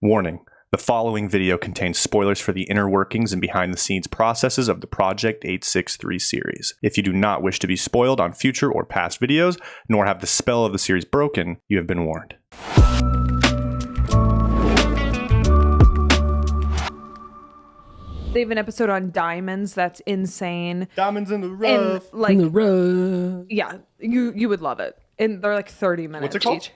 Warning. The following video contains spoilers for the inner workings and behind-the-scenes processes of the Project 863 series. If you do not wish to be spoiled on future or past videos, nor have the spell of the series broken, you have been warned. They have an episode on diamonds that's insane. Diamonds in the rough. And, like, In the rough. yeah, you would love it. And they're like 30 minutes What's it called? each.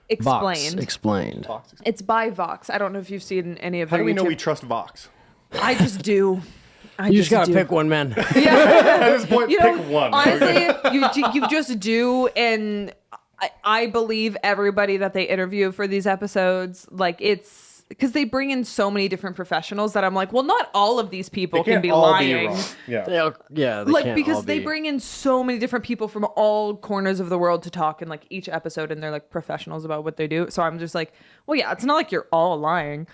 Explained. Explained. It's by Vox. I don't know if you've seen any of How their do we know YouTube. we trust Vox? I just do. You just gotta pick one, man. At this point, You know, pick one. honestly, you just do, and I believe everybody that they interview for these episodes. Like, it's because they bring in so many different professionals that I'm like, well, not all of these people They can can't be all be lying. wrong. Yeah. They Like, can't because all they be- bring in so many different people from all corners of the world to talk in like each episode, and they're like professionals about what they do. So I'm just like, well, yeah, it's not like you're all lying.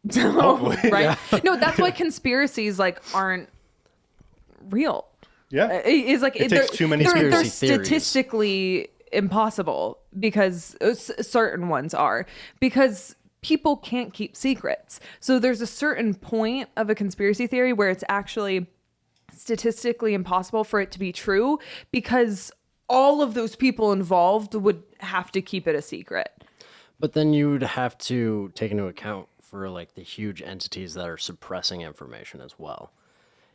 So, Hopefully. right? No, that's why conspiracies like aren't real. Yeah. It's like It takes too many they're conspiracy theories. statistically impossible because certain ones are, because people can't keep secrets. So there's a certain point of a conspiracy theory where it's actually statistically impossible for it to be true, because all of those people involved would have to keep it a secret. But then you would have to take into account for like the huge entities that are suppressing information as well.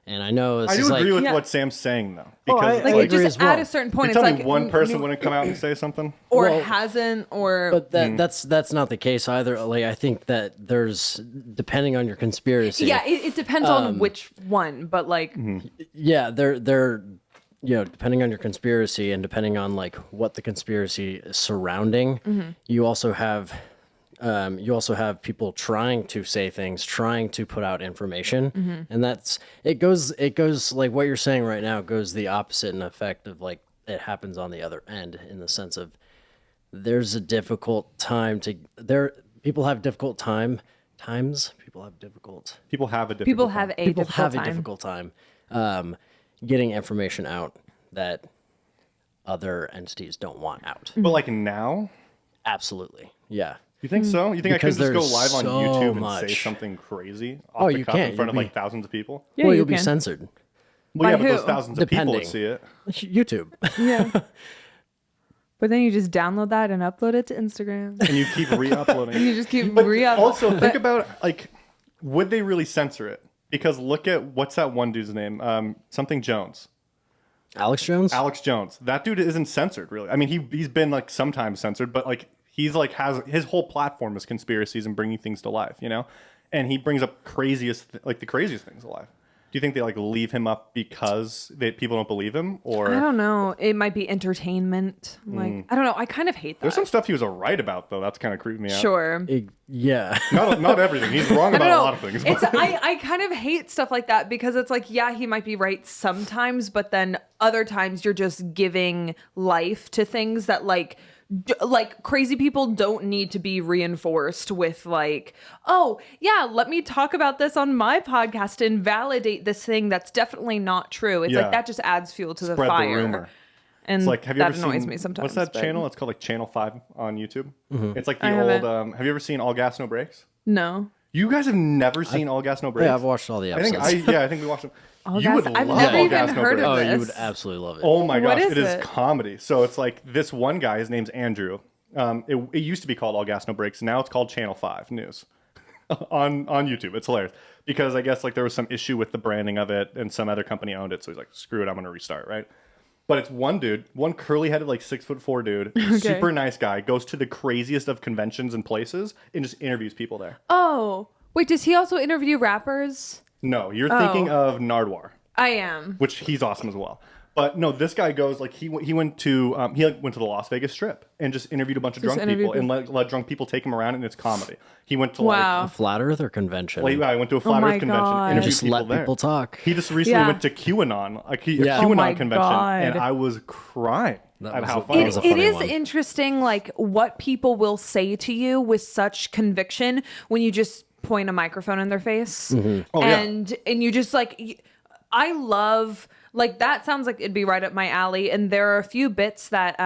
And I know this I is do agree like with Yeah. what Sam's saying, though. Oh, Because I it's Like, like, it just as well. at a certain point, you it's tell like me one person wouldn't come out and say something? or Well, hasn't, or but that's not the case either. Like I think that there's, depending on your conspiracy. yeah, it depends on which one, but like Yeah, they're depending on your conspiracy and depending on like what the conspiracy is surrounding, you also have people trying to say things, trying to put out information, and it goes like what you're saying right now goes the opposite in effect of like it happens on the other end, in the sense of there's a difficult time people have difficult times people have difficult People have a difficult people time. have a people difficult have time. a difficult time getting information out that other entities don't want out. But like now, Absolutely. Yeah. you think so? You think Because I could just go there's live on so YouTube and say much. something crazy Oh, off the you cuff can't. in front of You'll like be- thousands of people? Yeah, Well, you you'll be can. censored. Well, yeah, By but those who? thousands of people would Depending. see it. YouTube. Yeah. But then you just download that and upload it to Instagram. And you keep re-uploading. And you just keep But re-uploading. also think about, like, would they really censor it? Because look at, what's that one dude's name? Something Jones. Alex Jones? Alex Jones. That dude isn't censored, really. I mean, he's been like sometimes censored, but like he's like has his whole platform is conspiracies and bringing things to life, you know. And he brings up the craziest things alive. Do you think they like leave him up because people don't believe him, or I don't know. It might be entertainment. Like, I don't know. I kind of hate that. there's some stuff he was right about though? That's kind of creeped me out. Sure. Yeah. Not everything. He's wrong I about don't a know. lot of things. It's but- I kind of hate stuff like that, because it's like, yeah, he might be right sometimes, but then other times you're just giving life to things that like crazy people don't need to be reinforced with like, oh yeah, let me talk about this on my podcast and validate this thing that's definitely not true. It's Yeah. like that just adds fuel to the Spread the fire. rumor. And It's like, have you that ever annoys seen me sometimes. what's that but- channel? It's called like Channel 5 on YouTube. It's like the I old. haven't. Have you ever seen All Gas No Brakes? No. You guys have never seen All Gas No Brakes? Yeah, I've watched all the I episodes. think we watched them. All You Gas- would I've love never All even Gas No heard Brakes. of Oh, this. you would absolutely love it. Oh my What gosh, is it is it? comedy. So it's like this one guy, his name's Andrew. It used to be called All Gas No Brakes. Now it's called Channel 5 News on YouTube. It's hilarious because I guess like there was some issue with the branding of it and some other company owned it. So he's like, screw it, I'm going to restart, right? But it's one dude, one curly-headed, like 6'4" dude, super nice guy, goes to the craziest of conventions and places and just interviews people there. Oh, wait, does he also interview rappers? No, you're thinking of Nardwar, I am. which he's awesome as well. But no, this guy goes like he went to the Las Vegas Strip and just interviewed a bunch of drunk interviewed people and let drunk people take him around, and it's comedy. He went to Wow. A Flat Earther convention. I went to a flat my Earth convention, God. interviewed Just people let there. people talk. He just recently Yeah. went to QAnon, a Yeah. QAnon Oh my convention, God. and I was crying at how that funny was it a was. It funny is one. interesting, like what people will say to you with such conviction when you just point a microphone in their face, Oh, yeah. and you just like, I love, like, that sounds like it'd be right up my alley. And there are a few bits that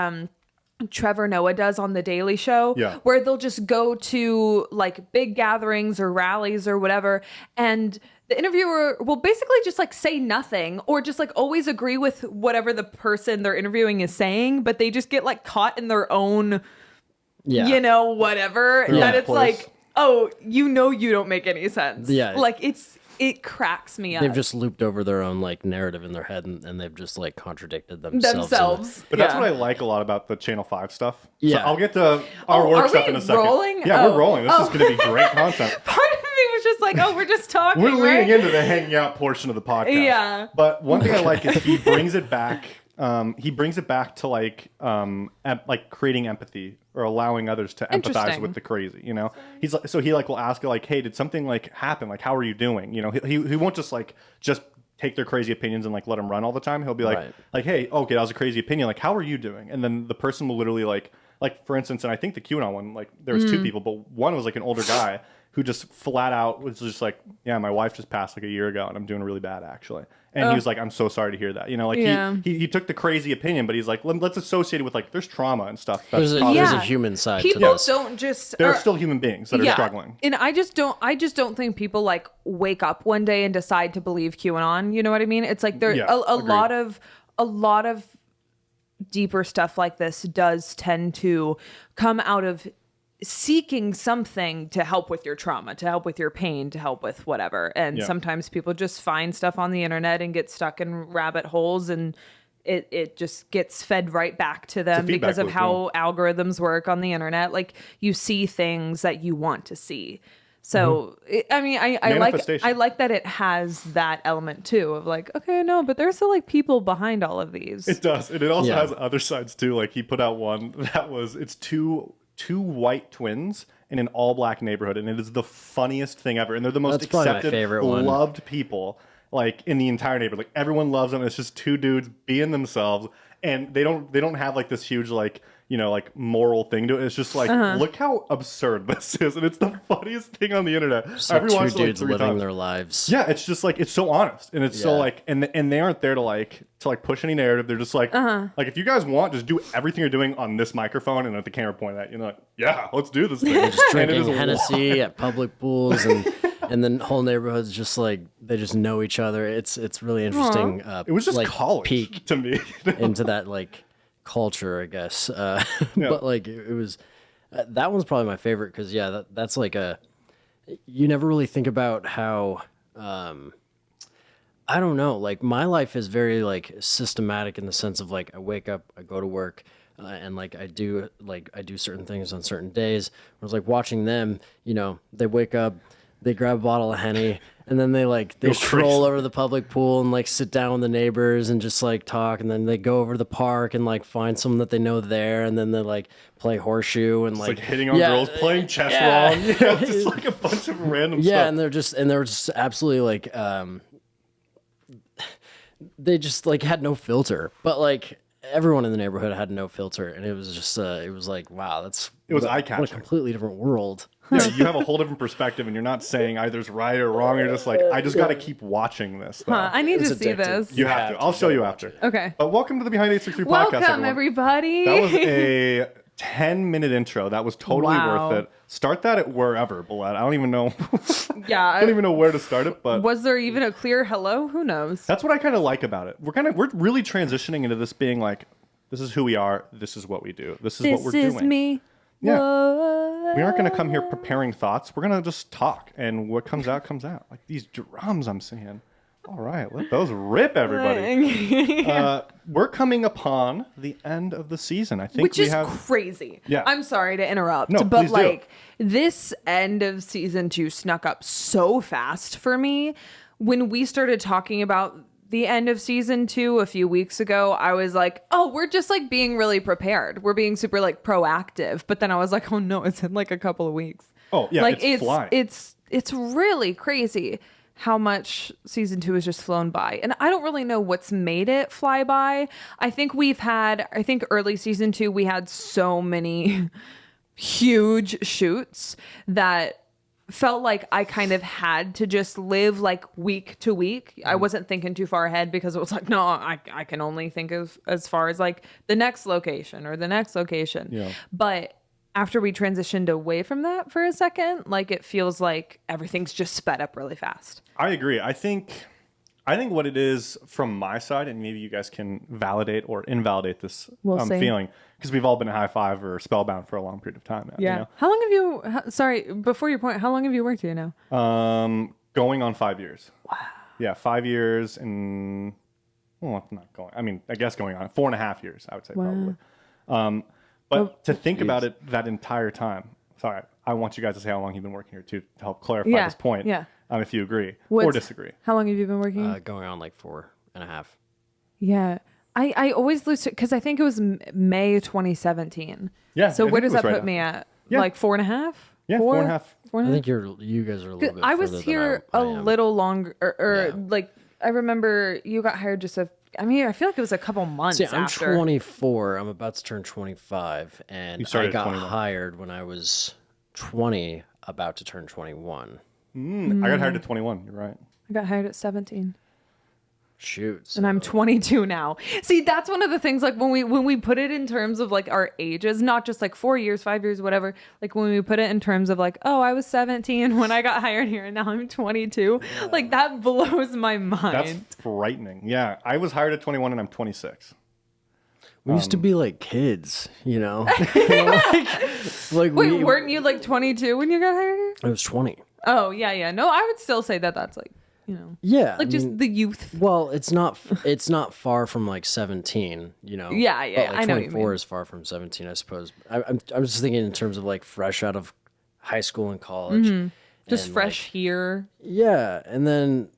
Trevor Noah does on The Daily Show, Yeah. where they'll just go to like big gatherings or rallies or whatever, and the interviewer will basically just like say nothing or just like always agree with whatever the person they're interviewing is saying, but they just get like caught in their own, Yeah. you know, whatever. Their That own it's place. like, oh, you know, you don't make any sense. Yeah. Like it cracks me up. They've just looped over their own like narrative in their head, and they've just like contradicted themselves. But that's Yeah. what I like a lot about the Channel 5 stuff. So Yeah. I'll get to our Oh, work are stuff we in a second. rolling? Yeah, Oh. we're rolling. This is going to be great content. Part of me was just like, oh, we're just talking. We're leaning right? into the hanging out portion of the podcast. Yeah. But one thing I like is he brings it back. He brings it back to like creating empathy or allowing others to empathize Interesting. with the crazy. You know, he's like, so he like will ask like, hey, did something like happen? Like, how are you doing? You know, he won't just take their crazy opinions and like let them run all the time. He'll be like, Right. hey, okay, that was a crazy opinion. Like, how are you doing? And then the person will literally like for instance, and I think the QAnon one, like there was two people, but one was like an older guy who just flat out was just like, yeah, my wife just passed like a year ago and I'm doing really bad actually. And he was like, I'm so sorry to hear that. You know, like Yeah. he took the crazy opinion, but he's like, let's associate it with like there's trauma and stuff. There's a, causing- there's a Yeah. human side to People this. don't just. There are or- still human beings that are struggling. And I just don't think people like wake up one day and decide to believe QAnon. You know what I mean? It's like there Yeah, a agreed. lot of deeper stuff like this does tend to come out of seeking something to help with your trauma, to help with your pain, to help with whatever. And Yeah. sometimes people just find stuff on the internet and get stuck in rabbit holes, and it just gets fed right back to them feedback because of loop, how algorithms work on the internet. Like you see things that you want to see. So I mean, I Manifestation. like that it has that element too of like, okay, no, but there's still like people behind all of these. It does, and it also Yeah. has other sides too. Like he put out one that was it's two white twins in an all black neighborhood, and it is the funniest thing ever. And they're the most That's probably my accepted, favorite one. loved people like in the entire neighborhood. Like everyone loves them. It's just two dudes being themselves, and they don't have like this huge like like moral thing to it. It's just like look how absurd this is, and it's the funniest thing on the internet. Just like I've two rewatched it, like, dudes 3 living times. their lives. Yeah, it's just like it's so honest, and it's so Yeah. like, and they aren't there to push any narrative. They're just like if you guys want, just do everything you're doing on this microphone and at the camera pointed at you. Like, yeah, let's do this thing. Just And it is drinking a Hennessy at public pools, and then whole neighborhoods just like they just know each other. It's really interesting. It was just like, college peek to me. into that like culture, I guess. Yeah. But like it was that one's probably my favorite because that's like you never really think about how I don't know, like my life is very like systematic in the sense of like I wake up, I go to work, and like I do certain things on certain days. Whereas like watching them, they wake up, they grab a bottle of Henny, and then they Go stroll crazy. over to the public pool and like sit down with the neighbors and just like talk, and then they go over to the park and like find someone that they know there, and then they like play horseshoe and It's like hitting on girls, playing chess yeah. wrong. Yeah, just like a bunch of random Yeah, stuff. and they're just absolutely like they just like had no filter, but like everyone in the neighborhood had no filter, and it was just it was like wow, It was what a eye-catching. completely different world. Yeah, you have a whole different perspective, and you're not saying either's right or wrong. You're just like, I just got to keep watching this. Though. I need It's to see addictive. this. You have to. I'll show you after. Okay. But welcome to the Behind 863 podcast, Welcome, everyone. everybody. That was a 10-minute intro. That was totally Wow. worth it. Start that at wherever, Bolette. I don't even know. yeah. I don't even know where to start it, but Was there even a clear hello? Who knows? that's what I kind of like about it. We're really transitioning into this being like, this is who we are. This is what we do. This is what we're This is doing. me. Yeah. Whoa. We aren't going to come here preparing thoughts. We're going to just talk, and what comes out comes out. Like these drums I'm seeing. All right, let those rip, everybody. We're coming upon the end of the season. I think Which we is have. crazy. Yeah. I'm sorry to interrupt, No, but please do. like this end of season 2 snuck up so fast for me. When we started talking about the end of season 2 a few weeks ago, I was like, oh, we're just like being really prepared. We're being super like proactive. But then I was like, oh no, it's in like a couple of weeks. Oh yeah, Like it's flying. it's really crazy how much season 2 has just flown by. And I don't really know what's made it fly by. I think early season 2, we had so many huge shoots that felt like I kind of had to just live like week to week. I wasn't thinking too far ahead because it was like, no, I can only think of as far as like the next location or the next location. Yeah. But after we transitioned away from that for a second, like it feels like everything's just sped up really fast. I agree. I think what it is from my side, and maybe you guys can validate or invalidate this We'll see. feeling, because we've all been High Five or Spellbound for a long period of time now. Yeah. How long have you, sorry, before your point, how long have you worked here now? Going on 5 years. Wow. Yeah, 5 years and, well, not going, I mean, I guess going on 4.5 years, I would say probably. But to think about it that entire time, sorry, I want you guys to say how long you've been working here too, to help clarify Yeah, this point. yeah. If you agree or disagree. How long have you been working? Going on like 4.5. Yeah. I always lose it because I think it was May 2017. Yeah, So I where think does it was that right put after. me at? Yeah. Like 4.5? Yeah, 4.5. 4.5? I think you guys are a little bit. I was further here than a I am. little longer, or Yeah. like I remember you got hired just I mean, I feel like it was a couple months See, I'm after. 24. I'm about to turn 25, and You started I at got 21. hired when I was 20, about to turn 21. I got hired at 21. You're right. I got hired at 17. Shoot. And I'm 22 now. See, that's one of the things, like when we put it in terms of like our ages, not just like 4 years, 5 years, whatever. Like when we put it in terms of like, oh, I was 17 when I got hired here and now I'm 22. Like that blows my mind. That's frightening. Yeah, I was hired at 21 and I'm 26. We used to be like kids, you know. like Wait, weren't you like 22 when you got hired here? I was 20. Oh, yeah. No, I would still say that that's like, you know, Yeah, like I just mean, the youth. well, it's not far from like 17, you know. Yeah, But, like, I know what you 24 mean. is far from 17, I suppose. I'm just thinking in terms of like fresh out of high school and college. Just and, fresh here. Yeah, and then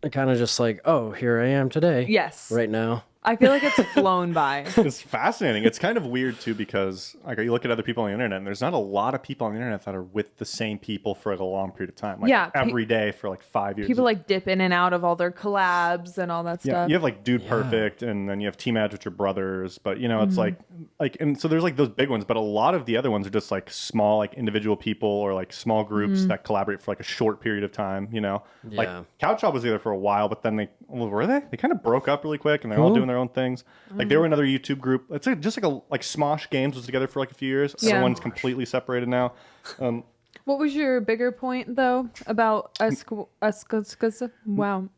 I kind of just like, oh, here I am today. Yes. Right now. I feel like it's flown by. It's fascinating. It's kind of weird too, because like you look at other people on the internet and there's not a lot of people on the internet that are with the same people for like a long period of time. Like Yeah, every day for like 5 years. People like dip in and out of all their collabs and all that Yeah, stuff. you have like Dude Perfect, and then you have Team Edge with your brothers. But you know, it's like, and so there's like those big ones, but a lot of the other ones are just like small, like individual people or like small groups that collaborate for like a short period of time. You know, like Yeah. Couch Shop was there for a while, but then were they? They kind of broke up really quick, and they're all doing their own things. Like they were another YouTube group. It's like, just like Smosh Games was together for like a few years. Yeah. Everyone's completely separated now. What was your bigger point though about us? Wow.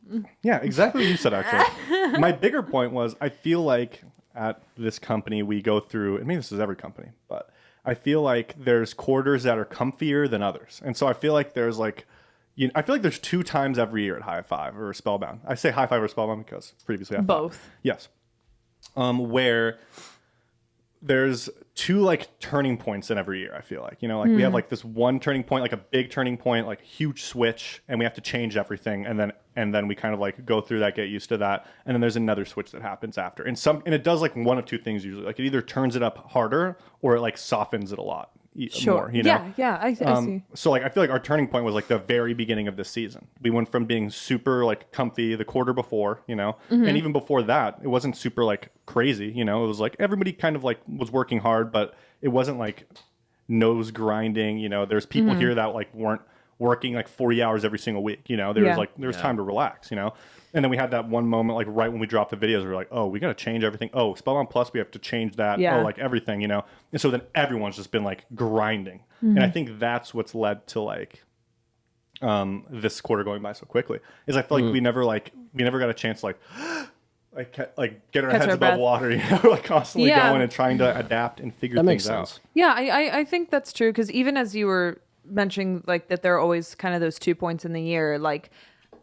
Yeah, exactly what you said, actually. My bigger point was I feel like at this company we go through, and maybe this is every company, but I feel like there's quarters that are comfier than others. And so I feel like there's like, I feel like there's 2 times every year at High Five or Spellbound. I say High Five or Spellbound because previously High Five. Both. Yes. Where there's 2 like turning points in every year. I feel like, like we have like this one turning point, like a big turning point, like huge switch, and we have to change everything, and then we kind of like go through that, get used to that, and then there's another switch that happens after, and it does like one of 2 things usually. Like it either turns it up harder or it like softens it a lot more. Yeah. I see. So like I feel like our turning point was like the very beginning of this season. We went from being super like comfy the quarter before, and even before that, it wasn't super like crazy, It was like everybody kind of like was working hard, but it wasn't like nose grinding, There's people here that like weren't working like 40 hours every single week, There's time to relax, And then we had that one moment, like right when we dropped the videos, we were like, oh, we got to change everything. Oh, Spellbound Plus, we have to change that. Yeah. Oh, like everything, And so then everyone's just been like grinding. And I think that's what's led to like this quarter going by so quickly. Is I feel like we never got a chance to like get our Catch heads our above breath. water, like constantly Yeah. going and trying to adapt and figure That things makes out. sense. Yeah, I think that's true because even as you were mentioning, like that there are always kind of those 2 points in the year. Like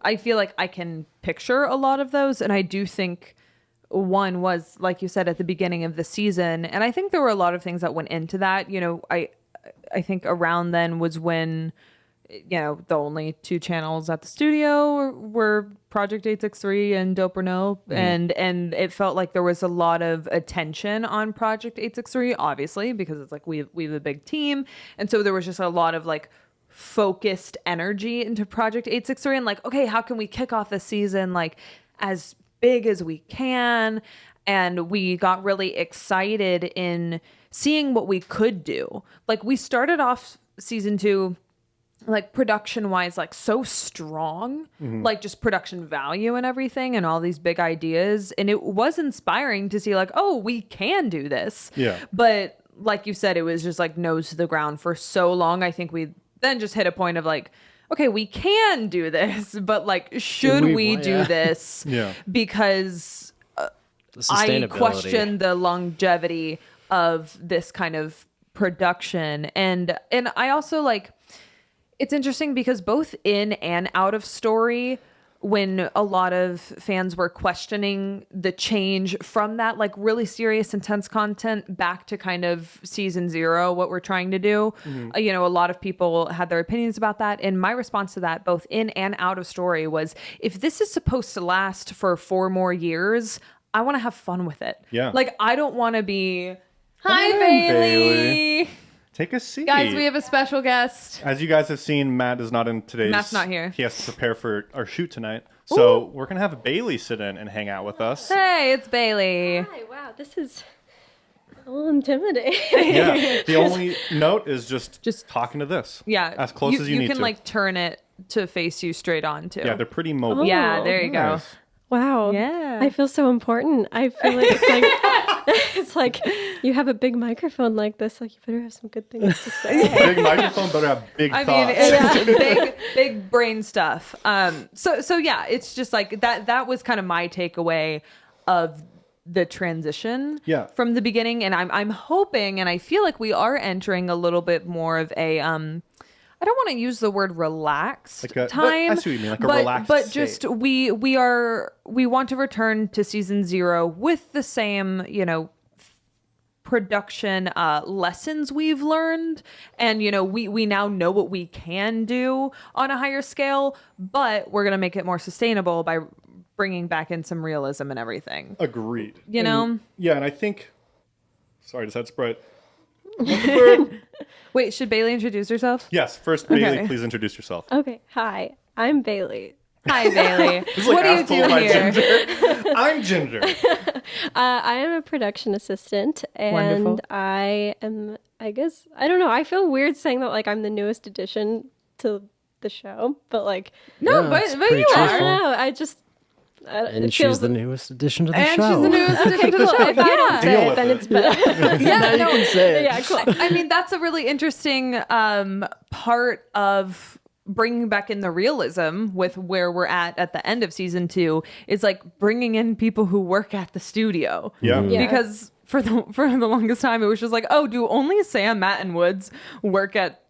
I feel like I can picture a lot of those, and I do think one was like you said at the beginning of the season, and I think there were a lot of things that went into that. I think around then was when the only 2 channels at the studio were Project 863 and Dope or No, and it felt like there was a lot of attention on Project 863, obviously because it's like we have a big team, and so there was just a lot of like focused energy into Project 863 and like, okay, how can we kick off the season like as big as we can? And we got really excited in seeing what we could do. Like we started off season 2 like production wise, like so strong, like just production value and everything and all these big ideas. And it was inspiring to see like, oh, we can do this. Yeah. But like you said, it was just like nose to the ground for so long. I think we then just hit a point of like, okay, we can do this, but like, should we do Yeah. this? Yeah. Because The I sustainability. question the longevity of this kind of production. And I also like, it's interesting because both in and out of story, when a lot of fans were questioning the change from that like really serious intense content back to kind of season 0, what we're trying to do, you know, a lot of people had their opinions about that. And my response to that, both in and out of story, was if this is supposed to last for 4 more years, I want to have fun with it. Yeah. Like, I don't want to be, Hi, hi, Bailey. Bailey. Take a seat. Guys, we have a special guest. As you guys have seen, Matt is not in today's. Matt's not here. He has to prepare for our shoot tonight. So we're going to have Bailey sit in and hang out with us. Hey, it's Bailey. Hi, wow, this is a little intimidating. Yeah. The only note is just talking to this. Yeah. As close as you need can to. like turn it to face you straight on too. Yeah, they're pretty mobile. Yeah, Oh, there you go. Nice. Wow. Yeah. I feel so important. I feel like it's like it's like you have a big microphone like this, like you better have some good things to say. Big microphone better have big I mean, thoughts. it's big brain stuff. So yeah, it's just like that was kind of my takeaway of the transition Yeah. from the beginning. And I'm hoping, and I feel like we are entering a little bit more of a I don't want to use the word relaxed Like a- but time. I see what you mean, like a but, relaxed But state. just we want to return to season 0 with the same, you know, production lessons we've learned, and you know, we now know what we can do on a higher scale, but we're gonna make it more sustainable by bringing back in some realism and everything. Agreed. You And- know? Yeah, and I think. Sorry, just had Sprite. Wait, should Bailey introduce herself? Yes, first, Bailey, Okay. please introduce yourself. Okay, hi, I'm Bailey. Hi, Bailey. This is like What do you asked do by here? Ginger. I'm Ginger. I am a production assistant, and Wonderful. I am, I guess, I don't know. I feel weird saying that like I'm the newest addition to the show, but like, No, Yeah, but it's you pretty I are. truthful. don't know. I just, And it she's feels- the newest addition to the And show. she's the newest addition to the show. If I don't Yeah. say Deal it, with then it. it's better. Yeah, no, can say it. Yeah, cool. I mean, that's a really interesting part of bringing back in the realism with where we're at the end of season 2 is like bringing in people who work at the studio. Yeah. Yeah. Because for the longest time it was just like, oh, do only Sam, Matt, and Woods work at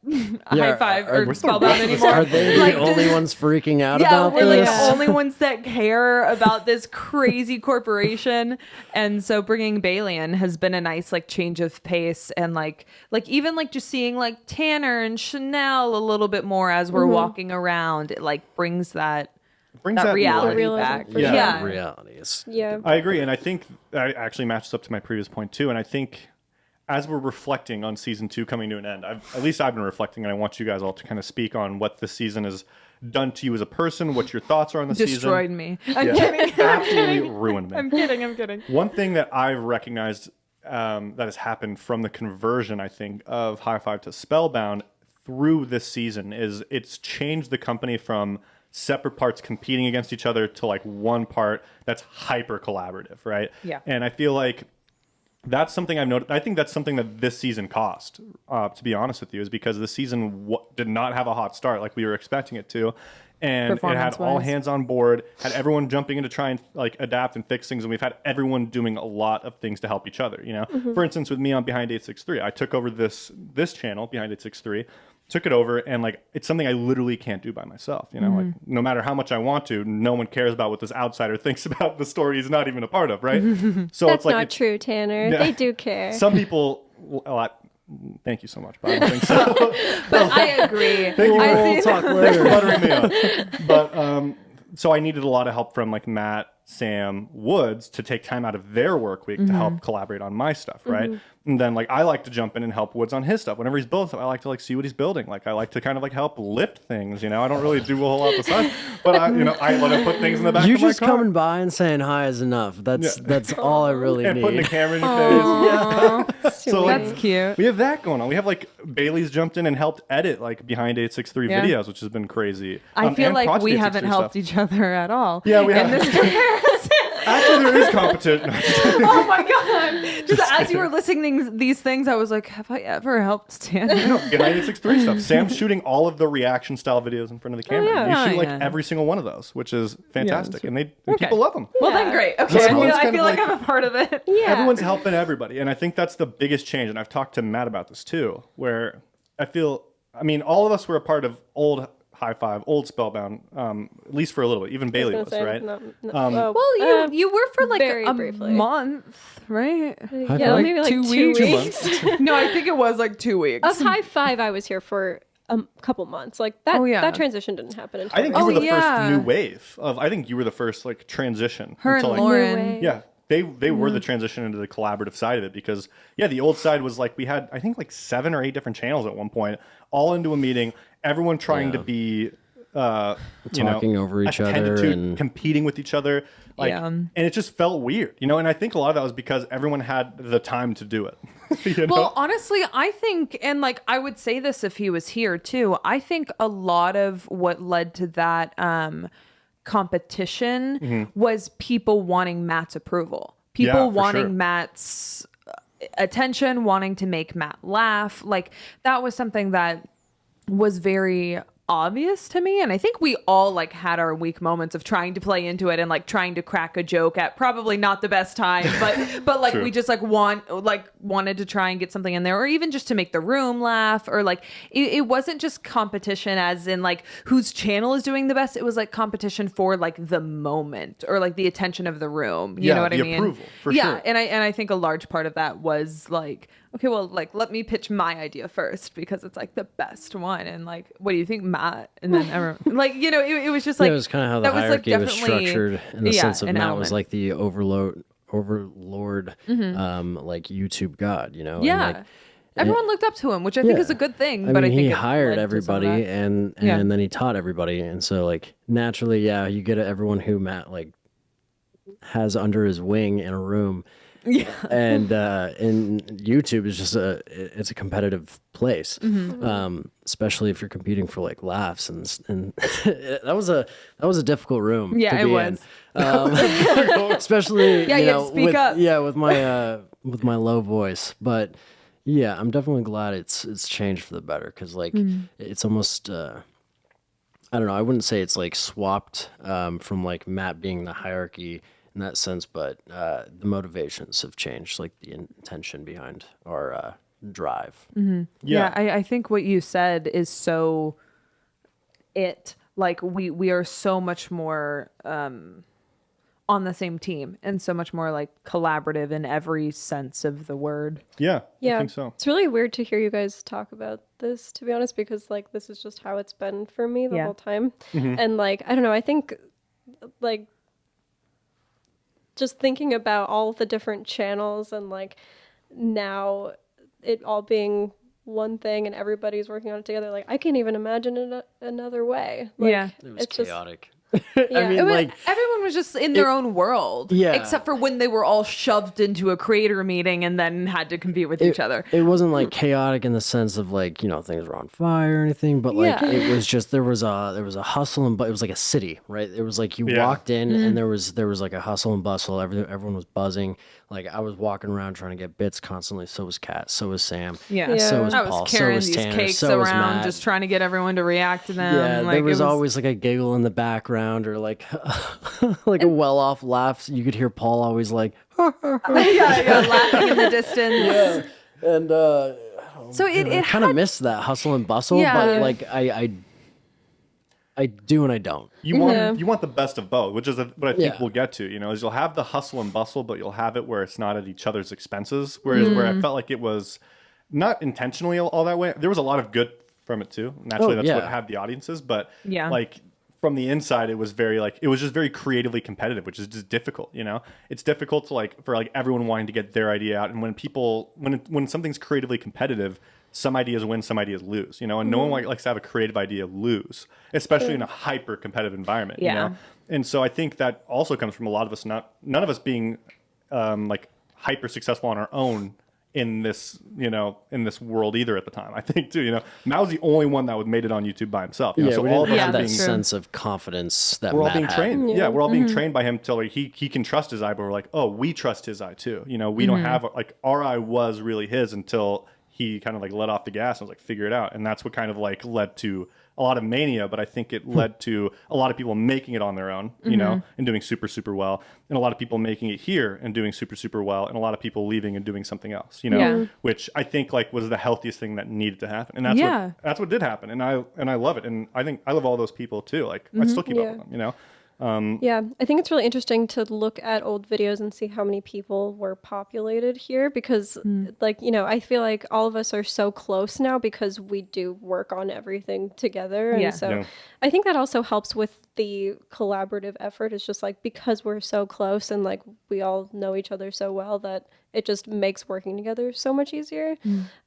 High Five are- or Where's the Spellbound rest of the anymore? Are they Like, the only this- ones freaking out Yeah, about we're like this? the only ones that care about this crazy corporation. And so bringing Bailey in has been a nice like change of pace, and like even like just seeing like Tanner and Chanel a little bit more as we're walking around, it like brings that Brings reality realism, back. for Yeah. Yeah. Realities. Yeah. I agree, and I think that actually matches up to my previous point too. And I think as we're reflecting on season 2 coming to an end, at least I've been reflecting, and I want you guys all to kind of speak on what this season has done to you as a person, what your thoughts are on the Destroyed season. me. I'm Yeah. kidding. Absolutely ruined me. I'm kidding. One thing that I've recognized that has happened from the conversion, I think, of High Five to Spellbound through this season is it's changed the company from separate parts competing against each other to like one part that's hyper collaborative, right? Yeah. And I feel like that's something I've noticed. I think that's something that this season cost, to be honest with you, is because the season did not have a hot start like we were expecting it to. And it had all Performance-wise. hands on board, had everyone jumping in to try and like adapt and fix things, and we've had everyone doing a lot of things to help each other. You know, for instance, with me on Behind 863, I took over this channel, Behind 863, took it over, and like it's something I literally can't do by myself. You know, like no matter how much I want to, no one cares about what this outsider thinks about the story he's not even a part of, right? So That's it's like not it's, true, Tanner. Yeah. They do care. some people. Thank you so much, but I don't think so. But I agree. Thank you. I We'll see- talk Thanks for later. buttering me up. But so I needed a lot of help from like Matt, Sam, Woods to take time out of their work week to help collaborate on my stuff, right? And then like I like to jump in and help Woods on his stuff. Whenever he's building stuff, I like to like see what he's building. Like I like to kind of like help lift things. You know, I don't really do a whole lot besides, but I let him put things in the back You of my just car. coming by and saying hi is enough. That's all I really And putting the need. camera in your face. So like, That's cute. we have that going on. We have like Bailey's jumped in and helped edit like behind 863 Yeah. videos, which has been crazy. I feel and like Project we 863 haven't helped stuff. each other at all. Yeah, we in have. this comparison. Actually, there is competition. Oh my god! Just as you were listening these things, I was like, "Have I ever helped Stan?" No, get 863 stuff. Sam's shooting all of the reaction style videos in front of the camera. yeah. You Oh, shoot like yeah. every single one of those, which is fantastic, and Okay. people love them. Well, then great. Okay, So I everyone's feel kind of like like- I'm a part of it. Yeah. Everyone's helping everybody, and I think that's the biggest change. And I've talked to Matt about this too, where I feel, I mean, all of us were a part of old High Five, old Spellbound, at least for a little bit. Even Bailey was, right? Well, you were for like very a briefly. month, right? High Yeah, five? maybe like 2 2 weeks. weeks. No, I think it was like 2 weeks. Of High Five, I was here for a couple months. Like that. Oh, yeah. That transition didn't happen until I think you were the yeah. first new wave of. I think you were the first like transition. Her into, and like, Lauren. way. Yeah, they were the transition into the collaborative side of it because the old side was like we had I think like 7 or 8 different channels at one point, all into a meeting, everyone trying to be Talking over each attended other to, and- competing with each other, like, Yeah. and it just felt weird, and I think a lot of that was because everyone had the time to do it. you know? Well, honestly, I think, and like I would say this if he was here too, I think a lot of what led to that competition was people wanting Matt's approval. Yeah, People for wanting sure. Matt's attention, wanting to make Matt laugh. Like that was something that was very obvious to me, and I think we all like had our weak moments of trying to play into it and like trying to crack a joke at probably not the best time, but like True. we just like wanted to try and get something in there, or even just to make the room laugh, or like it wasn't just competition as in like whose channel is doing the best. It was like competition for like the moment or like the attention of the room. You Yeah, know what I the mean? approval, for yeah, sure. and I think a large part of that was like, okay, well, like let me pitch my idea first because it's like the best one, and like, what do you think, Matt? And then everyone, like, it was just like it was kind of how the that was, like, hierarchy was definitely- structured in the yeah, sense of an Matt was element. like the overlord, like YouTube god, and, Yeah. like, Everyone looked up to him, which I think Yeah. is a good thing. I but mean, I think he it hired led to some of everybody that. and Yeah. then he taught everybody, and so like naturally, yeah, you get everyone who Matt like has under his wing in a room. Yeah. And YouTube is just it's a competitive place, especially if you're competing for like laughs and that was a difficult room. Yeah, to it be was. in. Especially Yeah, you had to speak with, up. yeah, with my low voice, but yeah, I'm definitely glad it's changed for the better because like it's almost I don't know, I wouldn't say it's like swapped from like Matt being the hierarchy in that sense, but the motivations have changed, like the intention behind our drive. Yeah, I think what you said is so like we are so much more on the same team and so much more like collaborative in every sense of the word. Yeah, Yeah, I think so. It's really weird to hear you guys talk about this, to be honest, because like this is just how it's been for me the Yeah. whole time. Mm-hmm. And like I don't know, I think like just thinking about all the different channels and like now it all being one thing and everybody's working on it together, like I can't even imagine it another way. Like, Yeah. It was it's just chaotic. Yeah. I mean, It was, like everyone was just in their own world, yeah. except for when they were all shoved into a creator meeting and then had to compete with each other. It wasn't like chaotic in the sense of like, things were on fire or anything, but like Yeah. it was just there was a hustle but it was like a city, right? It was like you Yeah. walked in Mm-hmm. and there was like a hustle and bustle. Everyone was buzzing. Like I was walking around trying to get bits constantly. So was Kat. So was Sam. Yeah. So was I Paul. was So carrying was these Tanner. cakes So was around, Matt. just trying to get everyone to react to them. Yeah, like, there was it always like a giggle in the background or like like a well-off laugh. You could hear Paul always like, yeah, laughing in the distance. and So it I kind had of miss that hustle and bustle, Yeah. but like I do and I don't. You want the best of both, which is what I think Yeah. we'll get to. Is you'll have the hustle and bustle, but you'll have it where it's not at each other's expenses. Whereas where I felt like it was not intentionally all that way. There was a lot of good from it too. Naturally, Oh, that's yeah. what had the audiences. But Yeah. like from the inside, it was very like, it was just very creatively competitive, which is just difficult. You know, it's difficult to like, for like everyone wanting to get their idea out. And when people, when something's creatively competitive, some ideas win, some ideas lose, you know, and no one likes to have a creative idea lose, especially in a hyper competitive environment. Yeah. You know? And so I think that also comes from a lot of us, none of us being like hyper successful on our own in this, you know, in this world either at the time. I think too, you know, Matt was the only one that made it on YouTube by himself. You know? Yeah, So we all didn't of us have are that being, sense of confidence that we're all Matt being had. trained. Yeah, we're all being trained by him till like, he can trust his eye, but we're like, oh, we trust his eye too. You know, we don't have like, our eye was really his until he kind of like let off the gas and was like, figure it out. And that's what kind of like led to a lot of mania, but I think it led to a lot of people making it on their own, you know, and doing super, super well. And a lot of people making it here and doing super, super well. And a lot of people leaving and doing something else, you know, Yeah. which I think like was the healthiest thing that needed to happen. And that's what did happen. And I love it. And I think I love all those people too. Like I still keep up with them, you know? Yeah, I think it's really interesting to look at old videos and see how many people were populated here because, like, you know, I feel like all of us are so close now because we do work on everything together. And Yeah. so Yeah. I think that also helps with the collaborative effort. It's just like because we're so close and like we all know each other so well that it just makes working together so much easier.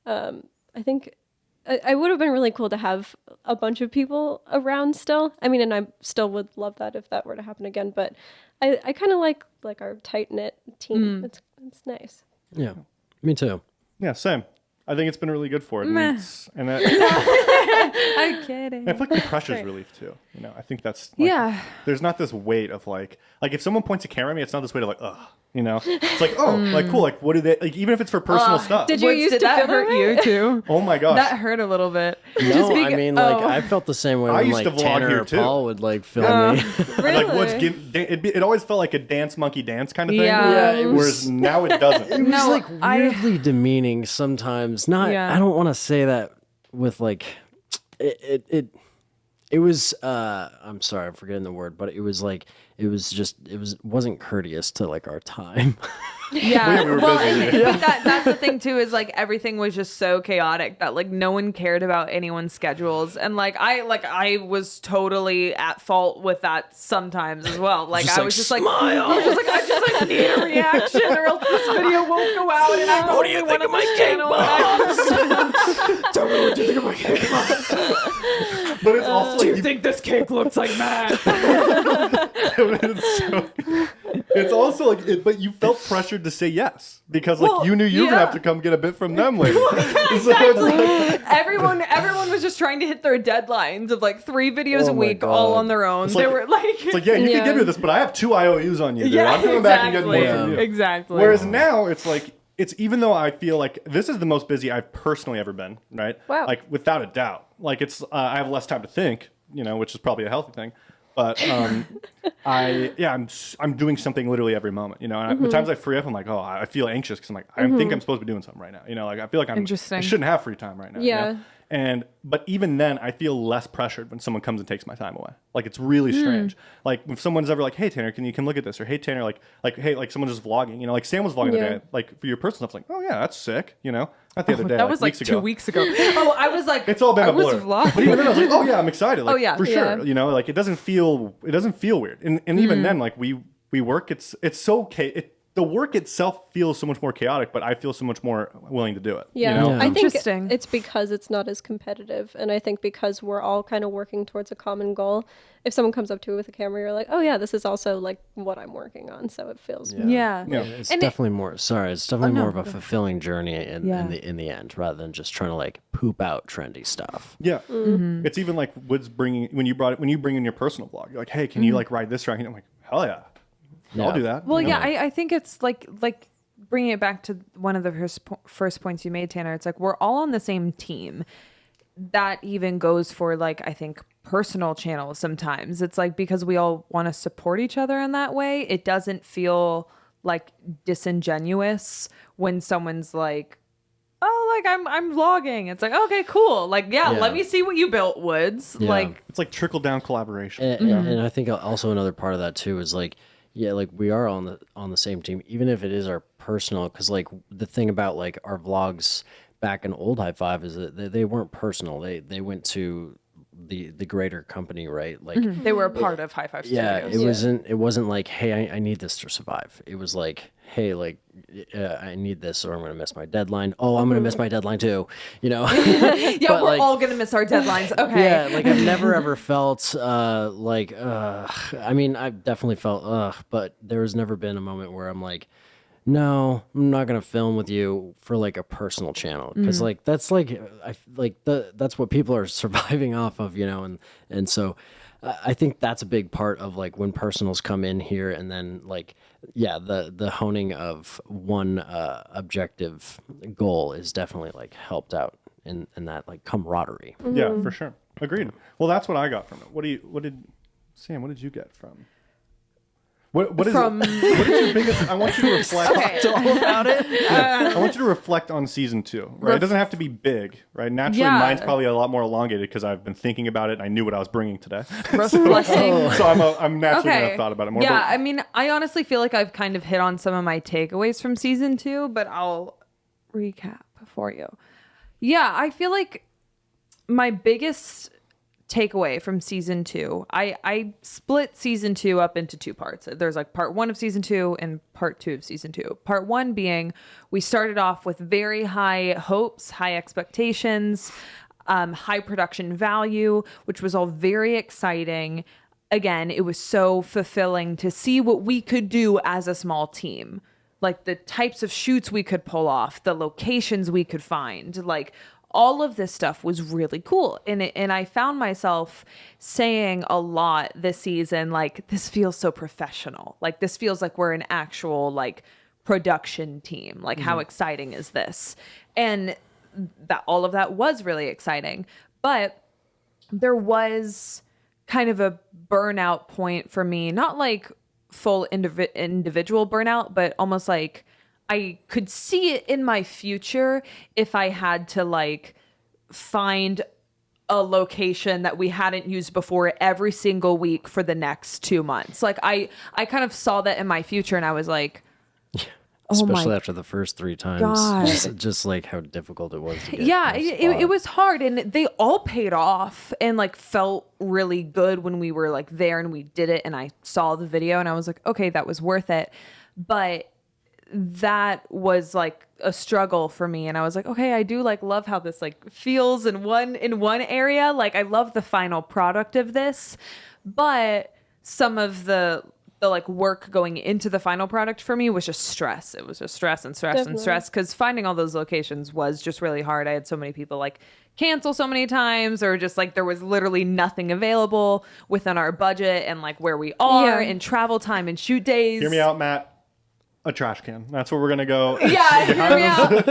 I think I would have been really cool to have a bunch of people around still. I mean, and I still would love that if that were to happen again. But I kind of like our tight knit team. It's nice. Yeah, me too. Yeah, same. I think it's been really good for it. Meh. And I'm kidding. I feel like the pressure's relief too. You know, I think that's like, Yeah. There's not this weight of like if someone points a camera at me, it's not this weight of like, ugh. You know, it's like, oh, like cool. Like, what do they like? Even if it's for personal stuff. Did you Woods, used did to that feel hurt that you too? Oh my gosh. That hurt a little bit. No, I beca- mean, like, oh. I felt the same way I when, used to like, vlog Tanner here, or too. Paul would, like, film me. Really? Like what's it always felt like a dance monkey dance kind of thing. Yeah. Yeah, it was- Whereas now it doesn't. It was, No, like, I- weirdly demeaning sometimes. Not, Yeah. I don't want to say that with, like, it was, I'm sorry, I'm forgetting the word, but it was, like, wasn't courteous to, like, our time. Yeah. we were Well, busy. but that's the thing too, is like everything was just so chaotic that like no one cared about anyone's schedules. And I was totally at fault with that sometimes as well. Like Just I like, was just like, smile. I was just like, I just like need a reaction or else this video won't go out and I'm What do you only think one of my channel. Tell me what you think of my cake. But it's also like think this cake looks like Matt? it's also like but you felt pressured to say yes because like Well, you knew you were gonna yeah. have to come get a bit from them later. So it's like, Everyone was just trying to hit their deadlines of like 3 videos Oh a my week all God. on their own. It's They like- were like, it's like, yeah, you can give me this, but I have 2 IOUs on you, dude. yeah, I'm coming back and getting more exactly. from you. Exactly. Whereas now it's like it's even though I feel like this is the most busy I've personally ever been, right? Wow. Like without a doubt. Like it's I have less time to think, you know, which is probably a healthy thing. But I'm doing something literally every moment, you know. And the times I free up, I'm like, oh, I feel anxious because I'm like, I think I'm supposed to be doing something right now, you know. Like I feel like I Interesting. shouldn't have free time right now. you Yeah. know? But even then, I feel less pressured when someone comes and takes my time away. Like it's really strange. Like if someone's ever like, "Hey Tanner, can you come look at this?" Or "Hey Tanner, hey, like someone's just vlogging." You know, like Sam was vlogging Yeah. today. Like for your personal stuff, like, "Oh yeah, that's sick." You know, not the other day. that was like weeks 2 ago. weeks ago. Oh, I was like, It's all been I a was blur. vlogging. But even then, I was like, "Oh yeah, I'm excited." Like, Oh, yeah. for sure. Yeah. You know, like it doesn't feel weird. And even then, like we work. It's so the work itself feels so much more chaotic, but I feel so much more willing to do it. Yeah. You know? Yeah. I think Interesting. it's because it's not as competitive. And I think because we're all kind of working towards a common goal, if someone comes up to you with a camera, you're like, oh yeah, this is also like what I'm working on. So it feels Yeah. Yeah. It's And definitely more. Sorry, it's definitely no, more of a fulfilling journey Yeah. in the end, rather than just trying to like poop out trendy stuff. Yeah, it's even like Woods bringing when you bring in your personal vlog. You're like, hey, can you like ride this track? And I'm like, hell yeah, I'll Yeah. do that. Well, you know? yeah, I think it's like bringing it back to one of the first points you made, Tanner. It's like we're all on the same team. That even goes for like I think personal channels. Sometimes it's like because we all want to support each other in that way. It doesn't feel like disingenuous when someone's like, oh, like I'm vlogging. It's like, okay, cool. Like, yeah, Yeah. let me see what you built, Woods. Yeah. Like, It's like trickle down collaboration. And I think also another part of that too is like, yeah, like we are on the same team, even if it is our personal. Because like the thing about like our vlogs back in old High Five is that they weren't personal. They went to the greater company, right? Like, They were a part of High Five yeah, Studios. it wasn't like, hey, I need this to survive. It was like, hey, like, I need this or I'm gonna miss my deadline. Oh, I'm gonna miss my deadline too. You know. Yeah, But, we're like, all gonna miss our deadlines. Okay. yeah, like I've never ever felt like I mean, I've definitely felt but there's never been a moment where I'm like, no, I'm not gonna film with you for like a personal channel because like that's like that's what people are surviving off of, you know, and so I think that's a big part of like when personals come in here and then like yeah the honing of one objective goal is definitely like helped out in that like camaraderie. Yeah, for sure. Agreed. Well, that's what I got from it. What did Sam, what did you get from? What is From- what is your biggest? I want you to reflect. Okay. All about it. I want you to reflect on season 2. Right, it doesn't have to be big. Right, naturally, Yeah. mine's probably a lot more elongated because I've been thinking about it. And I knew what I was bringing today, Reflecting. so I'm naturally gonna have thought about it more. Yeah, but- I mean, I honestly feel like I've kind of hit on some of my takeaways from season 2, but I'll recap for you. Yeah, I feel like my biggest takeaway from season 2, I split season 2 up into 2 parts. There's like part 1 of season 2 and part 2 of season 2. Part 1 being we started off with very high hopes, high expectations, high production value, which was all very exciting. Again, it was so fulfilling to see what we could do as a small team. Like the types of shoots we could pull off, the locations we could find, like all of this stuff was really cool. And I found myself saying a lot this season, like, this feels so professional. Like, this feels like we're an actual, like, production team. Like, how exciting is this? And that all of that was really exciting. But there was kind of a burnout point for me, not like full individual burnout, but almost like I could see it in my future if I had to like find a location that we hadn't used before every single week for the next 2 months. Like I kind of saw that in my future and I was like, Especially after the first 3 times. God. Just like how difficult it was to get. yeah, a it spot. was hard and they all paid off and like felt really good when we were like there and we did it and I saw the video and I was like, okay, that was worth it. But that was like a struggle for me and I was like, okay, I do like love how this like feels in one area. Like I love the final product of this, but some of the like work going into the final product for me was just stress. It was just stress and stress and stress because finding all those locations was just really hard. I had so many people like cancel so many times or just like there was literally nothing available within our budget and like where we are and travel time and shoot days. Hear me out, Matt. A trash can. That's where we're gonna go. Yeah, hear me out.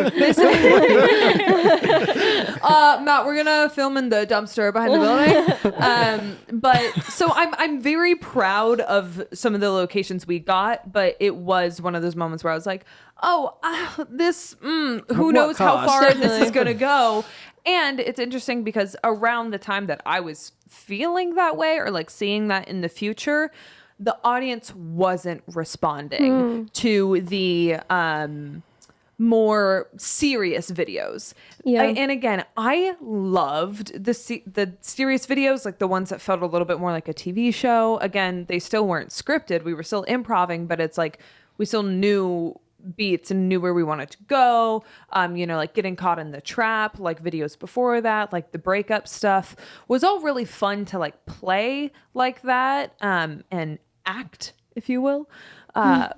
Matt, we're gonna film in the dumpster behind the building. But so I'm very proud of some of the locations we got, but it was one of those moments where I was like, oh, who knows how far this is gonna go. And it's interesting because around the time that I was feeling that way or like seeing that in the future, the audience wasn't responding to the more serious videos. Yeah. And again, I loved the serious videos, like the ones that felt a little bit more like a TV show. Again, they still weren't scripted. We were still improving, but it's like we still knew beats and knew where we wanted to go. Like Getting Caught in the Trap, like videos before that, like the breakup stuff was all really fun to like play like that and act, if you will. But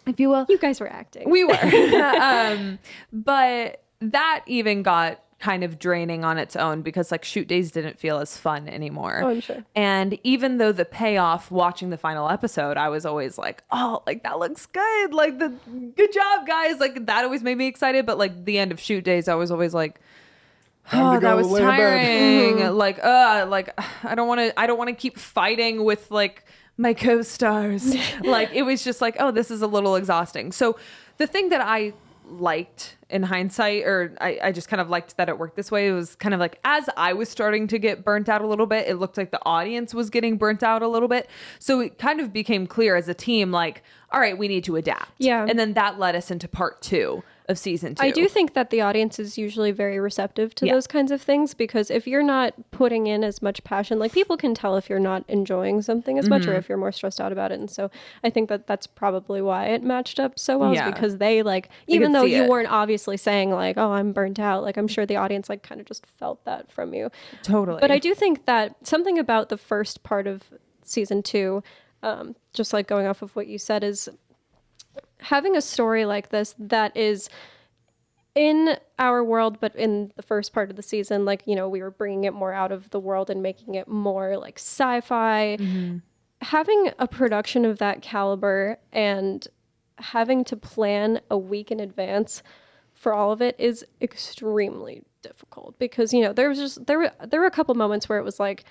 if you will, You guys were acting. we were. But that even got kind of draining on its own because like shoot days didn't feel as fun anymore. Oh, I'm sure. And even though the payoff watching the final episode, I was always like, oh, like that looks good. Like the good job, guys. Like that always made me excited. But like the end of shoot days, I was always like, Time to that go was lay in bed. tiring. Like I don't want to keep fighting with like my co-stars. Like it was just like, oh, this is a little exhausting. So the thing that I liked in hindsight, or I just kind of liked that it worked this way, it was kind of like as I was starting to get burnt out a little bit, it looked like the audience was getting burnt out a little bit. So it kind of became clear as a team, like, all right, we need to adapt. Yeah. And then that led us into part 2. of season 2. I do think that the audience is usually very receptive to those kinds of things, because if you're not putting in as much passion, like people can tell if you're not enjoying something as much or if you're more stressed out about it. And so I think that that's probably why it matched up so well, is because they like, even could though see you it. weren't obviously saying like, oh, I'm burnt out, like I'm sure the audience like kind of just felt that from you. Totally. But I do think that something about the first part of season 2, just like going off of what you said, is having a story like this that is in our world, but in the first part of the season, like, you know, we were bringing it more out of the world and making it more like sci-fi. Having a production of that caliber and having to plan a week in advance for all of it is extremely difficult, because, you know, there were a couple moments where it was like,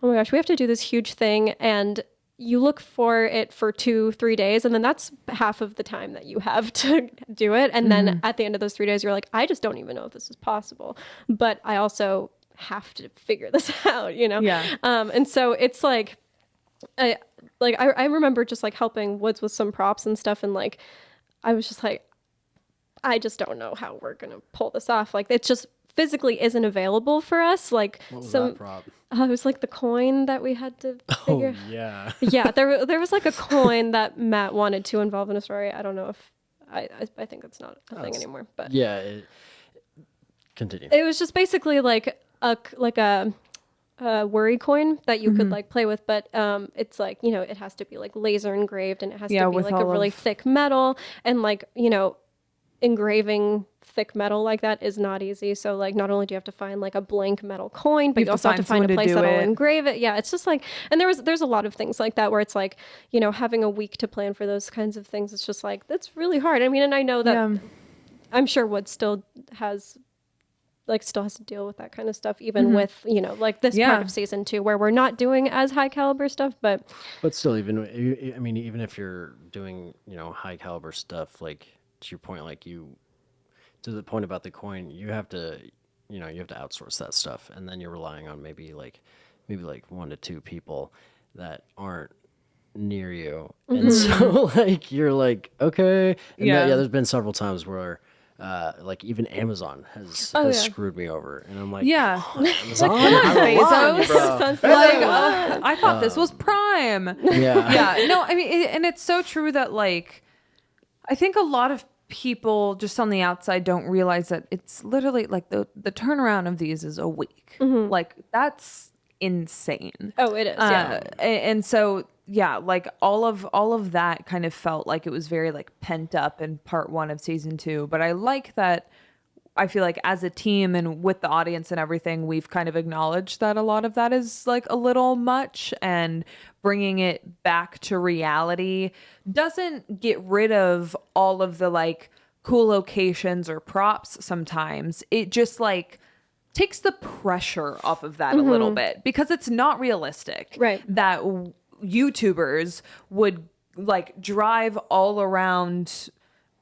oh my gosh, we have to do this huge thing, and you look for it for 2-3 days, and then that's half of the time that you have to do it. And then at the end of those 3 days, you're like, I just don't even know if this is possible, but I also have to figure this out, you know? Yeah. And so it's like, I remember just like helping Woods with some props and stuff. And like, I was just like, I just don't know how we're going to pull this off. Like, it just physically isn't available for us. Like, What was some, that prop? it was like the coin that we had to figure. Yeah. Yeah, there was like a coin that Matt wanted to involve in a story. I don't know if I think that's not a thing anymore, but Yeah. Continue. it was just basically like a worry coin that you could like play with, but it's like, you know, it has to be like laser engraved, and it has to be with like a all really of- thick metal, and like, you know, engraving thick metal like that is not easy. So like, not only do you have to find like a blank metal coin, but you also have to find a place that'll engrave it. Yeah, it's just like, and there's a lot of things like that where it's like, you know, having a week to plan for those kinds of things, it's just like, that's really hard. I mean, and I know that I'm sure Wood still has to deal with that kind of stuff, even with, you know, like this part of season 2 where we're not doing as high caliber stuff, but still, even if you're doing, you know, high caliber stuff, like to your point, like to the point about the coin, you have to outsource that stuff, and then you're relying on maybe like 1 to 2 people that aren't near you, and so like you're like, okay, and there's been several times where like even Amazon has screwed me over, and I'm like, Amazon, Bezos. I thought this was Prime. yeah. No, I mean, and it's so true that like, I think a lot of people just on the outside don't realize that it's literally like the turnaround of these is a week. Like, that's insane. oh, it is. Yeah. And so like all of that kind of felt like it was very like pent up in part 1 of season 2. But I like that. I feel like as a team and with the audience and everything, we've kind of acknowledged that a lot of that is like a little much, and bringing it back to reality doesn't get rid of all of the like cool locations or props sometimes. It just like takes the pressure off of that a little bit, because it's not realistic that YouTubers would like drive all around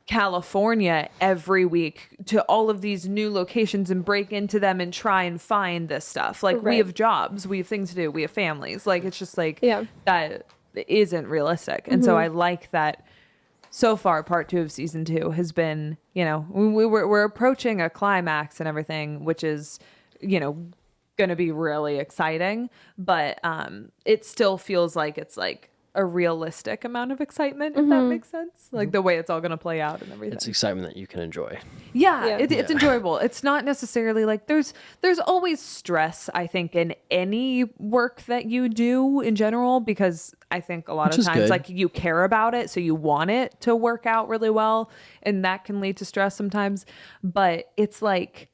California every week to all of these new locations and break into them and try and find this stuff. Like, we have jobs, we have things to do, we have families. Like, it's just like, that isn't realistic. And so I like that so far part 2 of season 2 has been, you know, we're approaching a climax and everything, which is, you know, going to be really exciting, but it still feels like it's like a realistic amount of excitement, if that makes sense, like the way it's all going to play out and everything. It's excitement that you can enjoy. It's enjoyable. It's not necessarily like there's always stress, I think, in any work that you do in general, because I think a lot of times good. like you care about it, so you want it to work out really well, and that can lead to stress sometimes. But it's like,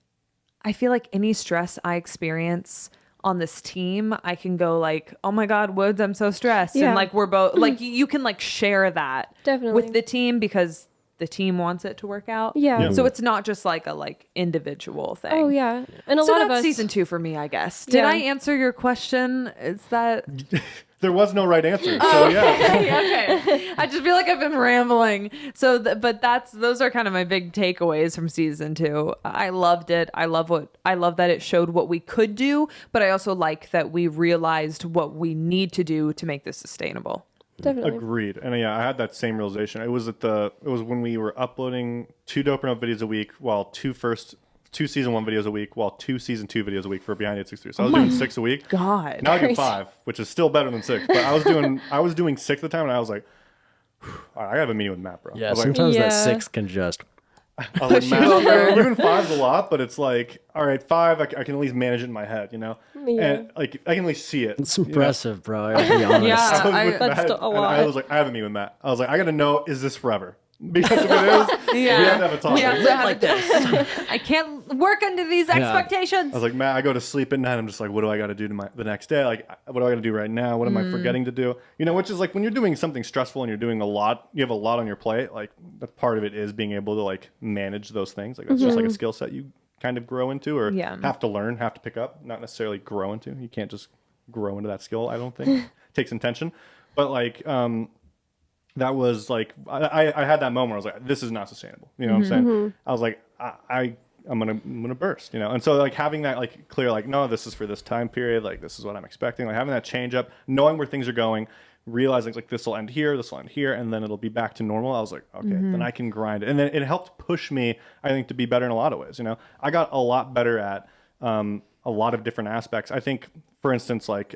I feel like any stress I experience on this team, I can go like, oh my God, Woods, I'm so stressed. And like, we're both like, you can like share that with the team, because the team wants it to work out. Yeah. So it's not just like a like individual thing. Oh yeah. And a So lot of that's us season 2 for me, I guess. Did I answer your question? Is that There was no right answer. So yeah. okay? I just feel like I've been rambling. So, but those are kind of my big takeaways from season 2. I loved it. I love that it showed what we could do, but I also like that we realized what we need to do to make this sustainable. Definitely. Agreed. And yeah, I had that same realization. It was when we were uploading 2 Dope Enough videos a week, while 2 season 1 videos a week, while 2 season 2 videos a week for Behind 863. So I was doing 6 a week. God. Now I do Crazy. 5, which is still better than 6. But I was doing 6 at the time, and I was like, all right, I gotta have a meeting with Matt, bro. Yeah, I was like, sometimes that Yeah. 6 can just. I was like, Matt, even 5's a lot, but it's like, all right, 5, I can at least manage it in my head, you know? Yeah. And like, I can at least see it. It's you know? impressive, bro. I gotta be honest. Yeah. I was I- with That's Matt, still a and I lot. was like, I have a meeting with Matt. I was like, I gotta know, is this forever? Because if it is, we have to have a talk. Yeah, Like, like this. I can't work under these expectations. I was like, Matt, I go to sleep at night. I'm just like, what do I got to do to the next day? Like, what do I got to do right now? What am I forgetting to do? You know, which is like when you're doing something stressful and you're doing a lot, you have a lot on your plate. Like, that part of it is being able to like manage those things. Like, that's just like a skill set you kind of grow into, or Yeah. have to learn, have to pick up, not necessarily grow into. You can't just grow into that skill. I don't think it takes intention, but like, that was like I had that moment where I was like, this is not sustainable. You know what I'm saying? I was like, I'm gonna burst, you know. And so like having that like clear, like, no, this is for this time period, like this is what I'm expecting, like having that change up, knowing where things are going, realizing like this will end here, and then it'll be back to normal. I was like, okay, then I can grind it. And then it helped push me, I think, to be better in a lot of ways. You know, I got a lot better at a lot of different aspects. I think, for instance, like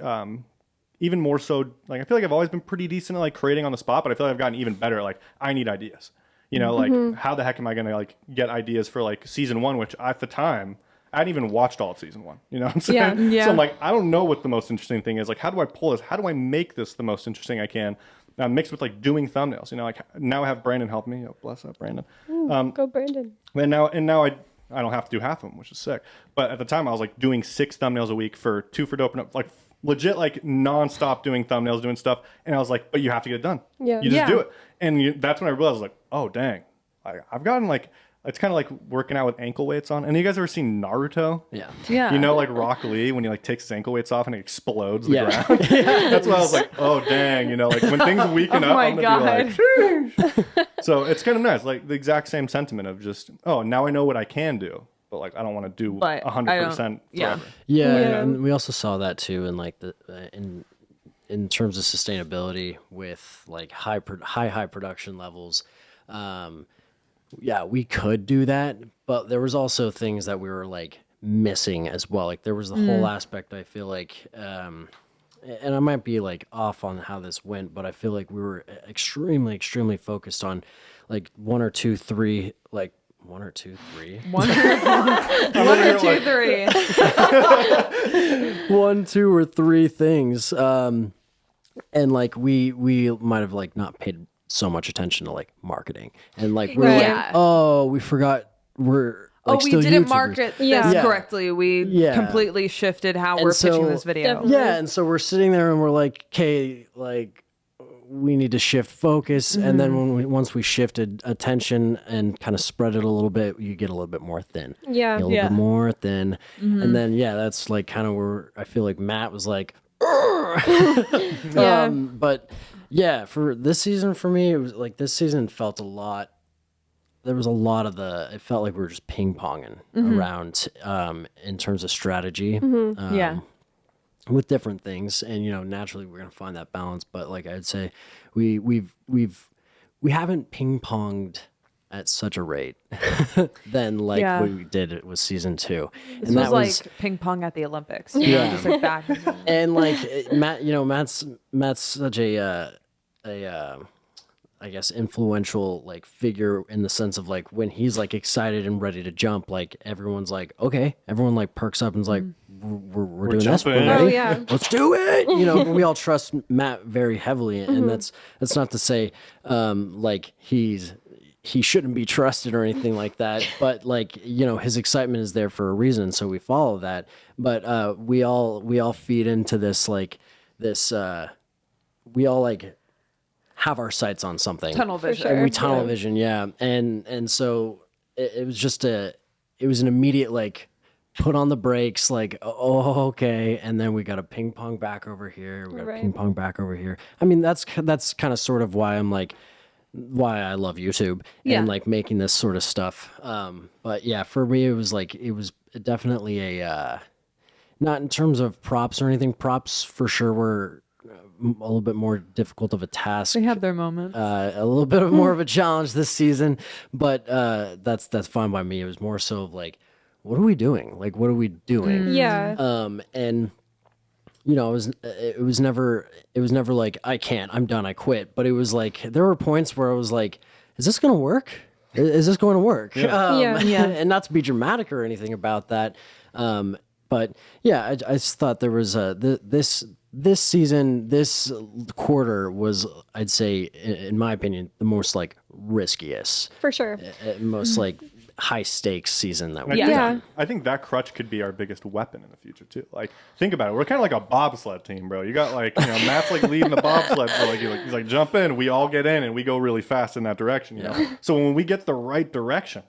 even more so, like I feel like I've always been pretty decent at like creating on the spot, but I feel like I've gotten even better at like, I need ideas. You know, like how the heck am I gonna like get ideas for like season 1, which at the time I hadn't even watched all of season 1. You know what I'm saying? Yeah. Yeah. So I'm like, I don't know what the most interesting thing is. Like, how do I pull this? How do I make this the most interesting I can? Mixed with like doing thumbnails. You know, like now I have Brandon help me. Oh, bless up, Brandon. Go Brandon. And now I don't have to do half of them, which is sick. But at the time I was like doing 6 thumbnails a week for 2 for Dope Enough, like legit like nonstop doing thumbnails, doing stuff. And I was like, but you have to get it done. Yeah. You just Yeah. do it. And that's when I realized, like, oh dang, I've gotten like, it's kind of like working out with ankle weights on. And you guys ever seen Naruto? Yeah. Yeah. You know, like Rock Lee, when he like takes his ankle weights off and it explodes the Yeah. ground. That's why I was like, oh dang, you know, like when things weaken Oh up, my I'm gonna be God. like, sheesh. So it's kind of nice, like the exact same sentiment of just, oh, now I know what I can do, but like I don't want to do But I 100% don't- yeah. forever. Yeah, Yeah. and we also saw that too in like the in terms of sustainability with like high production levels. Yeah, we could do that, but there was also things that we were like missing as well. Like there was the whole aspect. I feel like, and I might be like off on how this went, but I feel like we were extremely focused on like 1 or 2, 3, like 1 or 2, 3. One or two, three. 1, 2, or 3 things. And like we might have like not paid so much attention to like marketing, and like we're Right. like, oh, we forgot we're Oh, like we still didn't YouTubers. market this Yeah. correctly. We Yeah. completely shifted how And we're pitching so- this video. Definitely. Yeah, and so we're sitting there and we're like, okay, like we need to shift focus, and then once we shifted attention and kind of spread it a little bit, you get a little bit more thin. Yeah. A little Yeah. bit more thin, and then that's like kind of where I feel like Matt was like, Yeah. but yeah, for this season, for me, it was like this season felt a lot. There was a lot of it felt like we were just ping ponging around in terms of strategy. Yeah. With different things, and naturally we're gonna find that balance. But like I'd say, we haven't ping ponged at such a rate than like Yeah. what we did it was season 2, This and was that like was ping pong at the Olympics. You know, Yeah. just like back. and like Matt, Matt's such a I guess influential like figure in the sense of like when he's like excited and ready to jump, like everyone's like, okay, everyone like perks up and's like, we're doing this, we're jumping. ready. Oh, yeah. Let's do it. We all trust Matt very heavily, and that's not to say like he shouldn't be trusted or anything like that, but like his excitement is there for a reason, so we follow that. But we all feed into this like this we all like have our sights on something. Tunnel vision. sure. We tunnel vision, yeah. And so it was just it was an immediate like put on the brakes, like, oh, okay, and then we got to ping pong back over here. We got to Right. ping pong back over here. I mean, that's kind of sort of why I'm like why I love YouTube Yeah. and like making this sort of stuff. But yeah, for me it was definitely a not in terms of props or anything. Props for sure were a little bit more difficult of a task. They have their moments. A little bit of more of a challenge this season, but that's fine by me. It was more so of like, what are we doing? Like, what are we doing? Yeah. And you know, it was never like I can't, I'm done, I quit. But it was like there were points where I was like, is this gonna work? Is this going to work? Yeah. And not to be dramatic or anything about that, but yeah, I just thought there was this season, this quarter was, I'd say, in my opinion, the most like riskiest, For sure. most like high stakes season that And we. Yeah. I think that crutch could be our biggest weapon in the future too. Like, think about it. We're kind of like a bobsled team, bro. You got like, you know, Matt's like leading the bobsled. So like, he's like, jump in. We all get in, and we go really fast in that direction. You know. So when we get the right direction,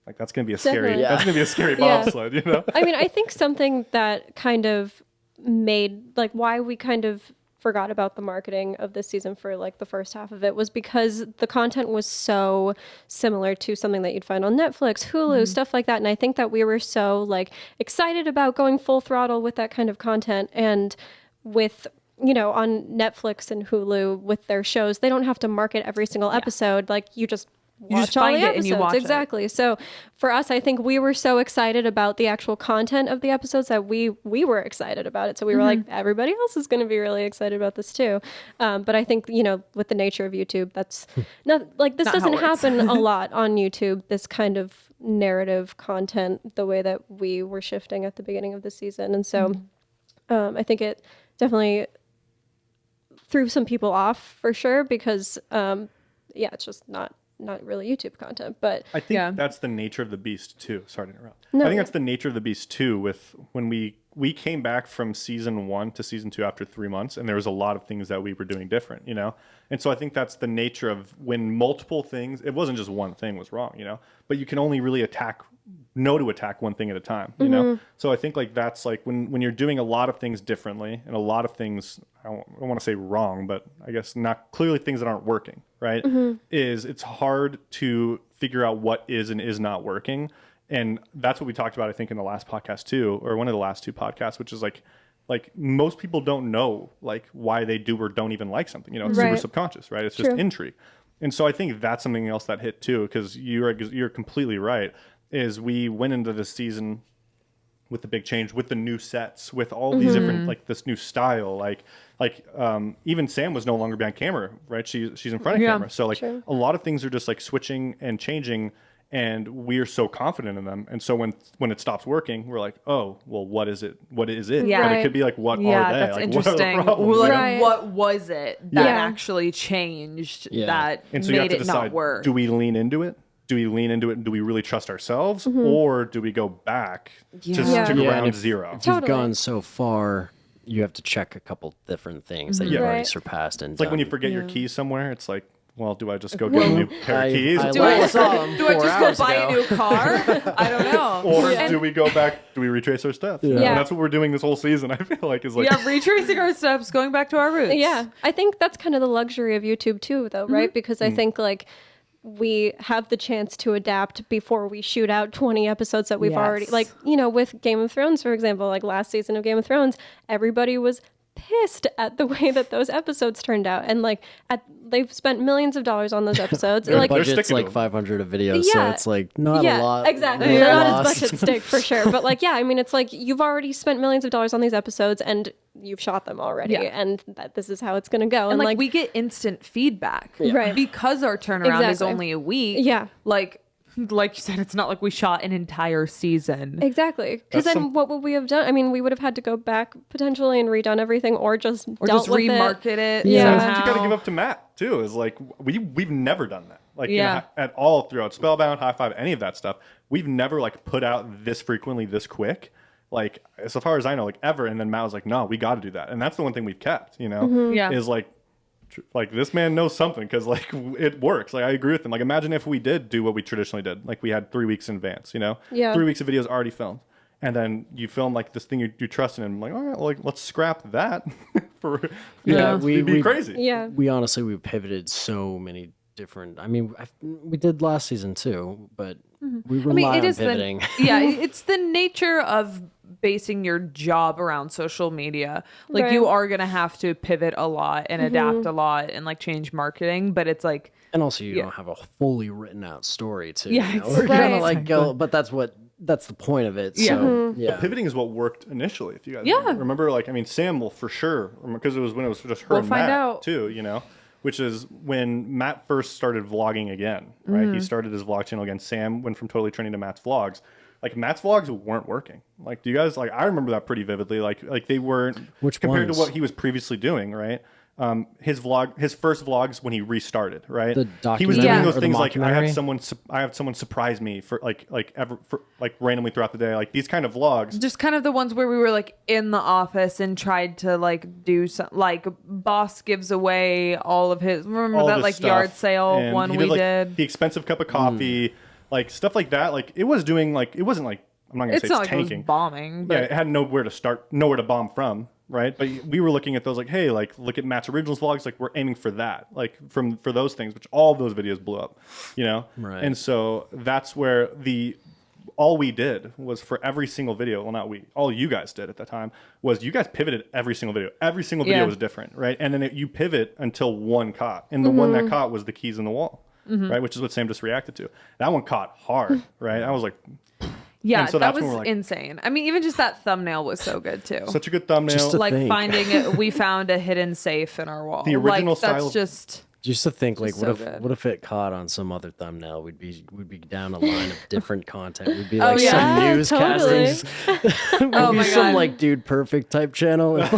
like that's gonna be a scary. Definitely. That's gonna be a scary Yeah. bobsled. You know. I mean, I think something that kind of made like why we kind of forgot about the marketing of this season for like the first half of it was because the content was so similar to something that you'd find on Netflix, Hulu, stuff like that. And I think that we were so like excited about going full throttle with that kind of content. And with, you know, on Netflix and Hulu with their shows, they don't have to market every single episode. Like you just watch just all find the it episodes. and you watch it. Exactly. So for us, I think we were so excited about the actual content of the episodes that we were excited about it. So we were like, everybody else is going to be really excited about this too. But I think, you know, with the nature of YouTube, that's not like this Not how doesn't it works. happen a lot on YouTube, this kind of narrative content, the way that we were shifting at the beginning of the season. And so I think it definitely threw some people off for sure because, yeah, it's just not really YouTube content, but I think Yeah. that's the nature of the beast too. Sorry to interrupt. No, I think yeah. that's the nature of the beast too. With when we came back from season 1 to season 2 after 3 months, and there was a lot of things that we were doing different, you know. And so I think that's the nature of when multiple things. It wasn't just one thing was wrong, you know. But you can only really attack one thing at a time, you know. So I think like that's like when you're doing a lot of things differently and a lot of things. I don't want to say wrong, but I guess not clearly things that aren't working, right? Is it's hard to figure out what is and is not working. And that's what we talked about, I think, in the last podcast too, or one of the last 2 podcasts, which is like most people don't know like why they do or don't even like something, you know, it's super Right. subconscious, right? It's just True. intrigue. And so I think that's something else that hit too, because you're completely right, is we went into this season with the big change, with the new sets, with all these different, like this new style, even Sam was no longer behind camera, right? She's in front of Yeah. camera. So like True. a lot of things are just like switching and changing, and we're so confident in them. And so when it stops working, we're like, oh, well, what is it? What is it? Yeah. But it Right. could be like, what Yeah, are they? that's Like, what are interesting. the problems? Like, you know? Right. what was it that Yeah. actually changed Yeah. that And so you have made to it not decide, work? do we lean into it? Do we lean into it and do we really trust ourselves? Or do we go back Yeah. to Yeah. Yeah, ground and zero? If you've Totally. gone so far, you have to check a couple different things that you've already Right. surpassed. And It's like when you done. forget your keys somewhere, it's like, well, do I just go get a new pair of keys? I do I last saw them do I 4 just hours go buy ago. a new car? I don't know. Or And- do we go back? Do we retrace our steps? You know? Yeah. And that's what we're doing this whole season. I feel like is like, yeah, retracing our steps, going back to our roots. Yeah, I think that's kind of the luxury of YouTube too, though, right? Because I think like we have the chance to adapt before we shoot out 20 episodes that we've already, Yes. like, you know, with Game of Thrones, for example, like last season of Game of Thrones, everybody was pissed at the way that those episodes turned out, and like they've spent millions of dollars on those episodes. They're like, they're budget's sticking to like them. 500 a video, so Yeah. it's like not yeah, a lot. exactly. really They're not lost. as budget stick for sure, but like, yeah, I mean, it's like you've already spent millions of dollars on these episodes, and you've shot them already, Yeah. and that this is how it's gonna go. And like we get instant feedback. Right. Because our turnaround is Exactly. only a week. Yeah. Like you said, it's not like we shot an entire season. Exactly. Because That's then what would we have done? I mean, we would have had to go back potentially and redone everything, or just Or dealt just with remarket it. Yeah. That's what somehow. you got to give up to Matt too. Is like we've never done that. Like Yeah. at all throughout Spellbound, High Five, any of that stuff. We've never like put out this frequently, this quick. Like as far as I know, like ever. And then Matt was like, no, we got to do that. And that's the one thing we've kept. You know, Mm-hmm. Yeah. is like this man knows something because like it works. Like I agree with him. Like imagine if we did do what we traditionally did. Like we had 3 weeks in advance. You know, Yeah. 3 weeks of videos already filmed. And then you film like this thing you trust in, and I'm like, all right, like let's scrap that for Yeah, it'd be crazy. Yeah. We honestly we pivoted so many different. I mean, we did last season too, but we I rely mean, on it is pivoting. it's the nature of basing your job around social media. Like you Right. are going to have to pivot a lot and adapt a lot and like change marketing, but it's like And also, you don't have a fully written out story too. Yeah, you know? We're exactly. gonna like go, but that's the point of it. Yeah. So yeah, Pivoting is what worked initially. If you guys Yeah. remember, like I mean, Sam will for sure because it was when it was just her We'll and find Matt out. too. You know, which is when Matt first started vlogging again. Right, he started his vlog channel again. Sam went from Totally Trending to Matt's vlogs. Like Matt's vlogs weren't working. Like, do you guys like? I remember that pretty vividly. Like they weren't Which compared ones? to what he was previously doing. Right. His first vlogs when he restarted, right? The He was documentary doing or those the things like I mockumentary? have someone surprise me for like randomly throughout the day, like these kind of vlogs. just kind of the ones where we were like in the office and tried to like do some like boss gives away all of his remember all that this like stuff. yard sale And one he we like, did. the expensive cup of coffee, like stuff like that. Like it was doing like it wasn't like I'm not gonna It's say not it's like it was tanking. bombing, but Yeah, it had nowhere to start, nowhere to bomb from, right? But we were looking at those like, hey, like look at Matt's Originals vlogs, like we're aiming for that, like for those things, which all of those videos blew up, you know? Right. And so that's where all we did was for every single video, well not we, all you guys did at the time, was you guys pivoted every single video. Every single video Yeah. was different, right? And then you pivot until one caught. And the one that caught was the keys in the wall. Right, which is what Sam just reacted to. That one caught hard, right? I was like, yeah, and so that that's when was we're like- insane. I mean, even just that thumbnail was so good too. such a good thumbnail. Just to like think. finding it, we found a hidden safe in our wall. The original like, that's style- just just to think like Just what so if good. what if it caught on some other thumbnail? We'd be down a line of different content. We'd be Oh, like yeah, some newscastings. We'd Oh be my some God. like Dude Perfect type channel. yeah.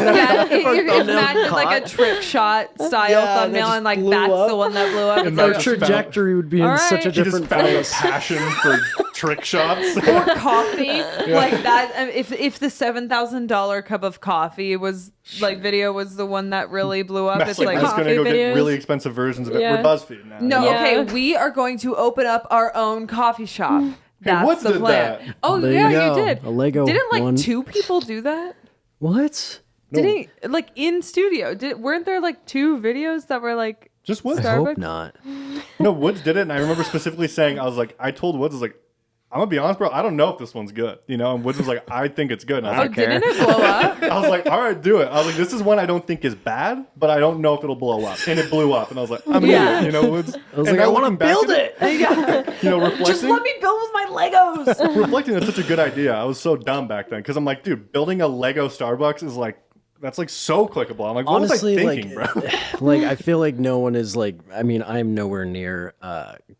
If Matt did like a caught. trick shot style Yeah, that thumbnail just and like blew that's up. the one that blew up. And It's Matt Our like, just found- trajectory would be in All such a right. he just different found a place. passion for trick shots. or coffee like that. If the $7,000 cup of coffee was like video was the one that really blew up, Matt's it's like, like we're just gonna go Coffee get really videos. expensive versions of it. Yeah. We're BuzzFeed now. no, you know? Yeah. okay, we are going to open up our own coffee shop. That's Woods the did plan. that. Oh There yeah, you you go. did. A Lego Didn't like one. 2 people do that? What? No. Didn't he, like in studio? Weren't there like 2 videos that were like Just Woods. I Starbucks? hope not. No, Woods did it, and I remember specifically saying, I told Woods, I was like, I'm gonna be honest, bro, I don't know if this one's good, you know. And Woods was like, I think it's good. And I Oh, was like, didn't it blow up? I was like, all right, do it. I was like, this is one I don't think is bad, but I don't know if it'll blow up. And it blew up, and I was like, I'm an Yeah. idiot, you know, Woods. I was like, I want to build it. Yeah. You know, Just reflecting. let me build with my Legos. Reflecting, that's such a good idea. I was so dumb back then because I'm like, dude, building a Lego Starbucks is like, that's like so clickable. I'm like, what Honestly, was I thinking, like, bro? like I feel like no one is like. I mean, I'm nowhere near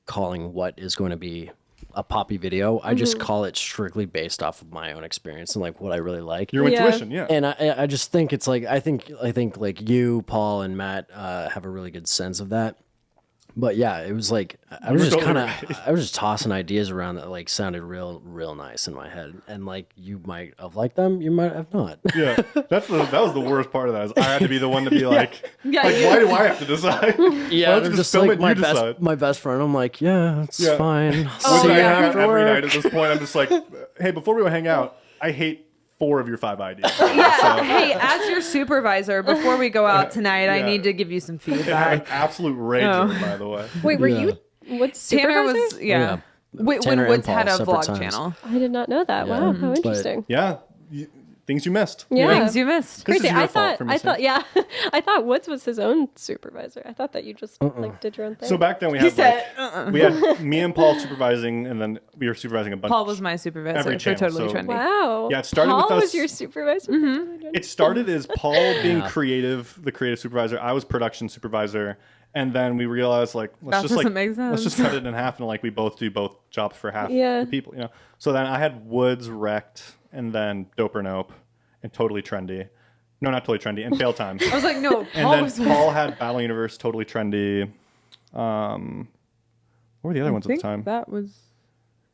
calling what is going to be a poppy video. I just call it strictly based off of my own experience and like what I really like. Your Yeah. intuition, yeah. And I just think it's like I think like you, Paul, and Matt have a really good sense of that. But yeah, it was like I was were just totally kind of I was just tossing ideas around that like sounded real nice in my head, and like you might have liked them, you might have not. Yeah, that was the worst part of that. Is I had to be the one to be like, Yeah, like you- why do I have to decide? Why Yeah, don't they're you just film like it, my you decide? best friend. I'm like, yeah, it's Yeah. fine. Woods See and you I hang out after every work. night at this point. I'm just like, hey, before we hang out, I hate 4 of your 5 ideas. Yeah. Hey, as your supervisor, before we go out tonight, I Yeah. need to give you some I had an feedback. absolute rager, by the way. Wait, were Yeah. you what's Tanner supervisor? was yeah. yeah. When Tanner and Woods Paul, had a separate vlog times. channel. I did not know that. Yeah. Wow, how interesting. Yeah, things you missed. Yeah. Things you missed. This is Crazy. your I fault thought for I missing. thought yeah. I thought Woods was his own supervisor. I thought that you just like did your own thing. So back then we He had said, like, we had me and Paul supervising, and then we were supervising a bunch. Paul was my supervisor Every for channel, Totally so- Trendy. wow. Yeah, it started Paul with us- was your supervisor. It started as Paul being creative, the creative supervisor. I was production supervisor, and then we realized like That let's just doesn't make let's just sense. cut it in half, and like we both do both jobs for half Yeah. the people, you know. So then I had Woods, Wrecked, and then Dope or Nope, and Totally Trendy. No, not Totally Trendy, and Fail Time. I was like, no, And Paul then was Paul had Battle Universe, Totally Trendy. What were the other ones I at think the time? that was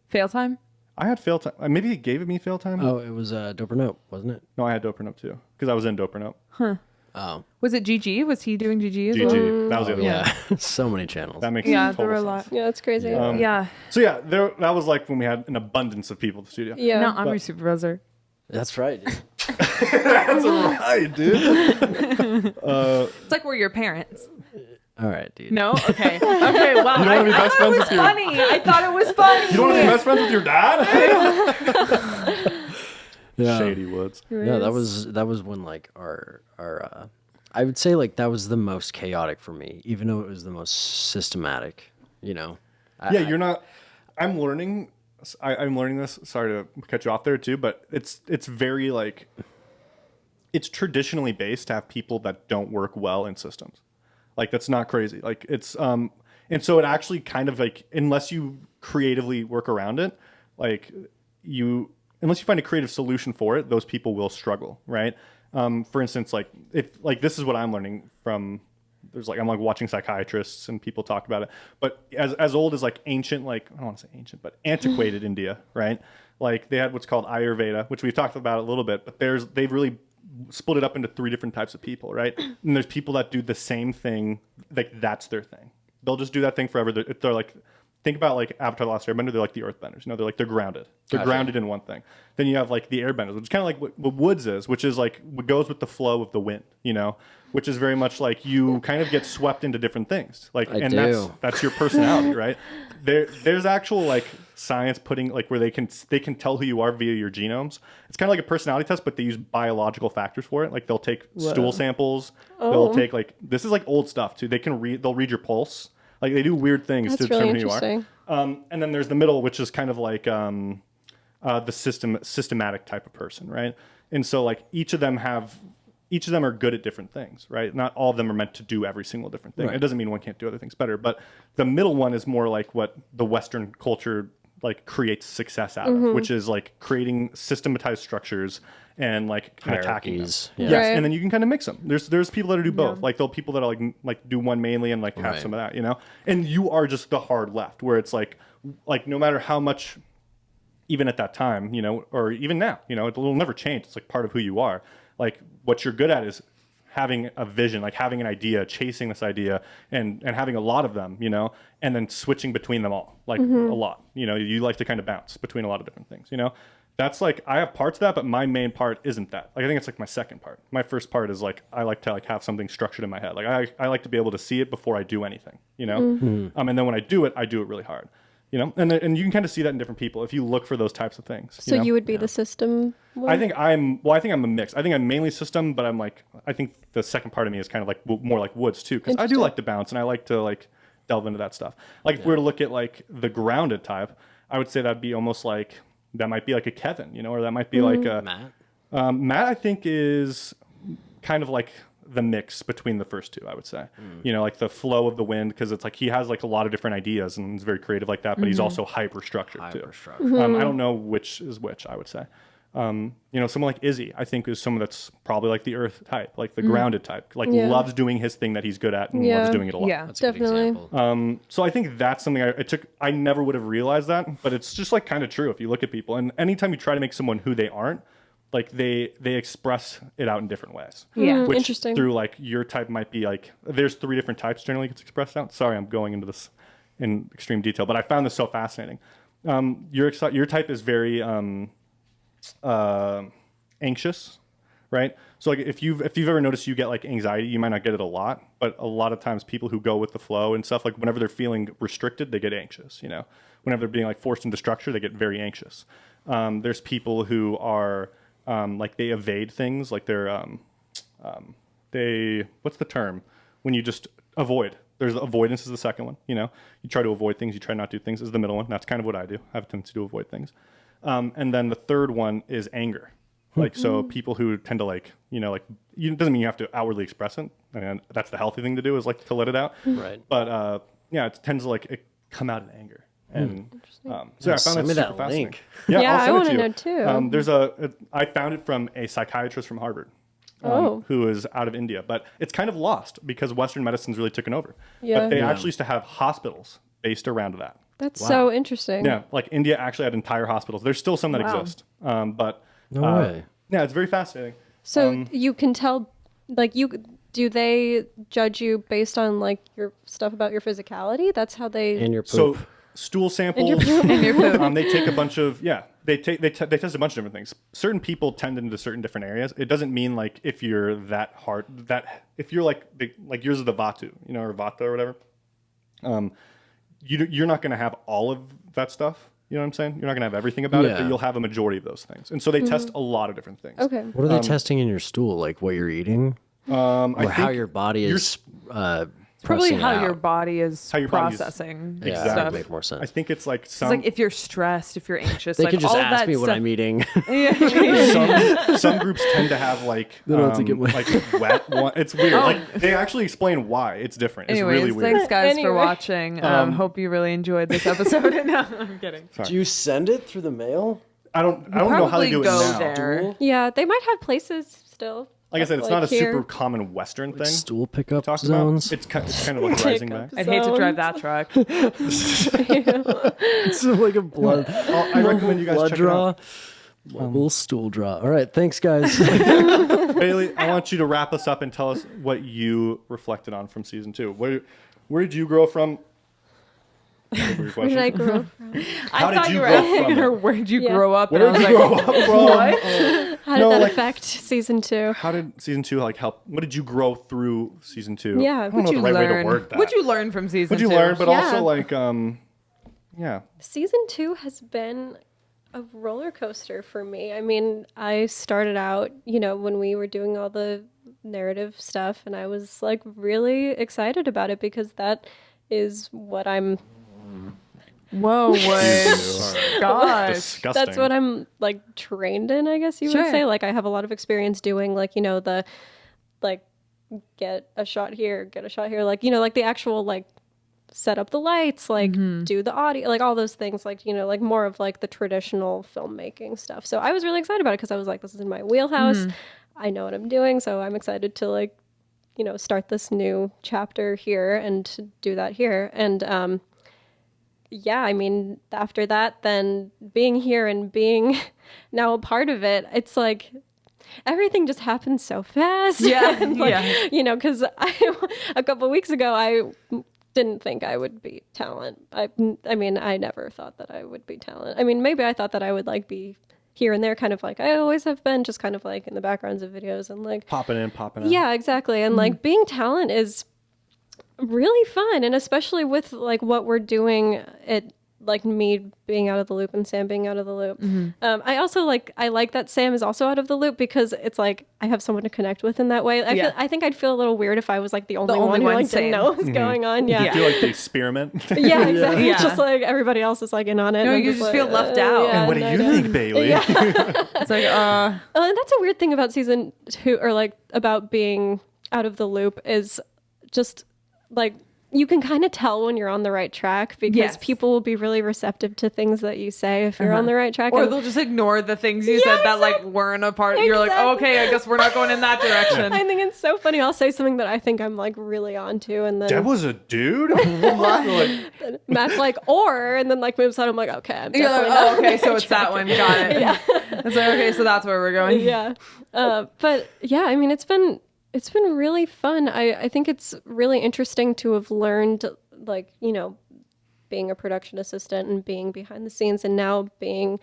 Fail Time. I had Fail Time. Maybe he gave me Fail Time. Oh, it was Dope or Nope, wasn't it? No, I had Dope or Nope too, because I was in Dope or Nope. Oh, Was it GG? Was he doing GG as well? GG. That was the other one. yeah. So many channels. That makes Yeah, total there were a sense. lot. Yeah, that's crazy. Yeah. So yeah, that was like when we had an abundance of people at the studio. yeah. No, I'm your supervisor. That's right. Dude. That's right, dude. It's like we're your parents. All right, dude. No? Okay. Okay, wow. You don't wanna be best thought friends it was with your- funny. I thought it was funny. You don't want to be best friends with your dad? Yeah. Shady Woods. No, that was when like our I would say like that was the most chaotic for me, even though it was the most systematic. You know. Yeah, you're not. I'm learning. I'm learning this. Sorry to cut you off there too, but it's very like it's traditionally based to have people that don't work well in systems. Like that's not crazy. Like it's and so it actually kind of like unless you creatively work around it, like you unless you find a creative solution for it, those people will struggle, right? For instance, like if like this is what I'm learning from there's like I'm like watching psychiatrists and people talk about it, but as old as like ancient, like I don't want to say ancient, but antiquated India, right? Like they had what's called Ayurveda, which we've talked about a little bit, but they've really split it up into 3 different types of people, right? And there's people that do the same thing, like that's their thing. They'll just do that thing forever. They're like, think about like Avatar: The Last Airbender. They're like the Earthbenders. You know, they're grounded. They're Gotcha. grounded in one thing. Then you have like the Airbenders, which is kind of like what Woods is, which is like what goes with the flow of the wind. You know, which is very much like you kind of get swept into different things. Like, I and do. that's your personality, right? There's actual like science putting like where they can tell who you are via your genomes. It's kind of like a personality test, but they use biological factors for it. Like they'll take stool samples. They'll take like this is like old stuff too. They'll read your pulse. Like they do weird things That's to determine really who you are. interesting. And then there's the middle, which is kind of like the systematic type of person, right? And so like each of them are good at different things, right? Not all of them are meant to do every single different thing. Right. It doesn't mean one can't do other things better, but the middle one is more like what the Western culture like creates success out of, which is like creating systematized structures and like attacking them. Hierarchies, Yes, yeah. Right. and then you can kind of mix them. There's people that do both. Like there'll people that are like do one mainly and like have Right. some of that, you know. And you are just the hard left, where it's like no matter how much, even at that time, you know, or even now, you know, it'll never change. It's like part of who you are. Like what you're good at is having a vision, like having an idea, chasing this idea, and having a lot of them, you know, and then switching between them all, like a lot. You know, you like to kind of bounce between a lot of different things, you know. That's like I have parts of that, but my main part isn't that. Like I think it's like my second part. My first part is like I like to like have something structured in my head. Like I like to be able to see it before I do anything, you know. And then when I do it really hard, you know. And you can kind of see that in different people if you look for those types of things. So know? you would be the system one? I think I'm a mix. I think I'm mainly system, but I think the second part of me is kind of like more like Woods too, because I do Interesting. like to bounce and I like to like delve into that stuff. Like if we were to look at like the grounded type, I would say that'd be almost like that might be like a Kevin, you know, or that might be like a Matt. Matt. I think is kind of like the mix between the first two. I would say, you know, like the flow of the wind, because it's like he has like a lot of different ideas and he's very creative like that, but he's also hyper structured too. Hyperstructure. I don't know which is which, I would say. You know, someone like Izzy, I think is someone that's probably like the earth type, like the grounded type, like Yeah. loves doing his thing that he's good at and Yeah. loves doing it a lot. Yeah. That's a good Definitely. example. So I think that's something I never would have realized that, but it's just like kind of true if you look at people. And anytime you try to make someone who they aren't, like they express it out in different ways. Yeah. Which Interesting. through like your type might be like there's 3 different types generally gets expressed out. Sorry, I'm going into this in extreme detail, but I found this so fascinating. Your type is very anxious, right? So like if you've ever noticed you get like anxiety, you might not get it a lot, but a lot of times people who go with the flow and stuff, like whenever they're feeling restricted, they get anxious, you know. Whenever they're being like forced into structure, they get very anxious. There's people who are like they evade things, like they what's the term when you just avoid? There's avoidance is the second one, you know. You try to avoid things, you try not to do things is the middle one. That's kind of what I do. I have a tendency to avoid things. And then the third one is anger. Like, so people who tend to like, you know, like, it doesn't mean you have to outwardly express it. And that's the healthy thing to do is like to let it out. Right. But yeah, it tends to like come out in anger. And so yeah, I found Send it me super that fascinating. link. Yeah, I'll I send it wanna you. know too. There's I found it from a psychiatrist from Harvard. Who is out of India, but it's kind of lost because Western medicine's really taken over. Yeah. But they Yeah. actually used to have hospitals based around that. That's so interesting. Yeah, like India actually had entire hospitals. There's still some that Wow. exist, but No way. yeah, it's very fascinating. So you can tell, like, do they judge you based on like your stuff about your physicality? That's how they. And your So poop. stool samples, And your poop. they take a bunch of they test a bunch of different things. Certain people tend into certain different areas. It doesn't mean like if you're that hard if you're like yours is the Vatu, you know, or Vata or whatever. You're not going to have all of that stuff. You know what I'm saying? You're not gonna have everything about it, but Yeah. you'll have a majority of those things. And so they test a lot of different things. Okay. What are they testing in your stool? Like what you're eating, I or think how your body is Probably pressing how it your out? body is How your body is- processing Yeah, that stuff. would make more sense. I think it's like It's some like if you're stressed, if you're anxious, They like could just all of ask that me what stuff. I'm eating. some groups tend to have like don't have to get wet. like wet one. It's weird. Like they actually explain why it's different. It's Anyways, really weird. thanks guys Anyway. for watching. Hope you really enjoyed this episode. No, I'm kidding. Do you send it through the mail? I don't know how they Probably do it go now. there. Yeah, they might have places still. Like I said, it's Like not a here. super common Western thing. Stool pickup Talk zones. about. It's kind of like rising Pickup back. I'd hate to drive that truck. It's like a blood, I recommend you guys blood check it draw. out. Mobile stool draw. All right, thanks guys. Bailey, I want you to wrap us up and tell us what you reflected on from season 2. Where did you grow from? What were your Where did I questions? grow from? How I did thought you you were grow asking from her it? where'd you Yeah. grow up, and Where I did was you like, grow up from? what? How did No, that like- affect season 2? How did season 2 like help? What did you grow through season 2? Yeah, I don't what'd know you the right way to learn? word that. What'd you learn from season What'd you 2? learn? But Yeah. also like yeah. Season 2 has been a roller coaster for me. I mean, I started out, when we were doing all the narrative stuff, and I was like really excited about it because that is what I'm Whoa, what? Gosh. Disgusting. that's what I'm like trained in, I guess you Sure. would say. Like I have a lot of experience doing like, the like get a shot here, get a shot here, like, like the actual like set up the lights, like do the audio, like all those things, like, like more of like the traditional filmmaking stuff. So I was really excited about it because I was like, this is in my wheelhouse. I know what I'm doing. So I'm excited to like, start this new chapter here and to do that here. And yeah, I mean, after that, then being here and being now a part of it, it's like everything just happens so fast. Yeah, And, like, yeah. because a couple weeks ago, I didn't think I would be talent. I mean, I never thought that I would be talent. I mean, maybe I thought that I would like be here and there, kind of like I always have been, just kind of like in the backgrounds of videos and like popping in, popping out. yeah, exactly. And like being talent is really fun, and especially with like what we're doing, it like me being out of the loop and Sam being out of the loop. I also like that Sam is also out of the loop because it's like I have someone to connect with in that way. I think I'd feel a little weird if I was like the only only one who one like same. didn't know what was going on. Yeah. You feel like the experiment. Yeah, exactly. Yeah. Just like everybody else is like in on it. No, and I'm you just like, feel left out. yeah, And what do no, you no. think, Bailey? It's like, And that's a weird thing about season 2, or like about being out of the loop, is just like you can kind of tell when you're on the right track because Yes. people will be really receptive to things that you say if you're on the right track. or And- they'll just ignore the things you said that like weren't a part. You're like, oh, okay, I guess we're not going in that direction. I think it's so funny. I'll say something that I think I'm like really onto, and then That was a dude? What? Like, Matt's like, and then like moves on. I'm like, okay, I'm You're like, definitely not oh, okay, on so the it's that one. Got it. Yeah. It's like, okay, so that's where we're going. yeah. But yeah, I mean, it's been really fun. I think it's really interesting to have learned, like, being a production assistant and being behind the scenes and now being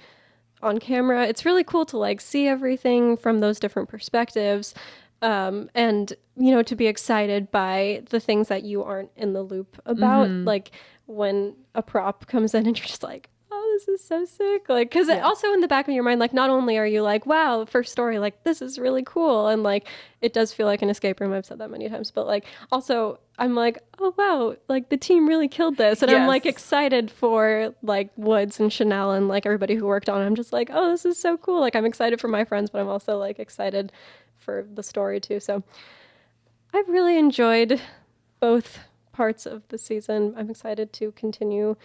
on camera. It's really cool to like see everything from those different perspectives. And, to be excited by the things that you aren't in the loop about, like when a prop comes in and you're just like, oh, this is so sick. Like, because also in the back of your mind, like, not only are you like, wow, first story, like, this is really cool. And like, it does feel like an escape room. I've said that many times, but like, also I'm like, oh, wow, like the team really killed this. And I'm like Yes. excited for like Woods and Chanel and like everybody who worked on it. I'm just like, oh, this is so cool. Like, I'm excited for my friends, but I'm also like excited for the story too. So I've really enjoyed both parts of the season. I'm excited to continue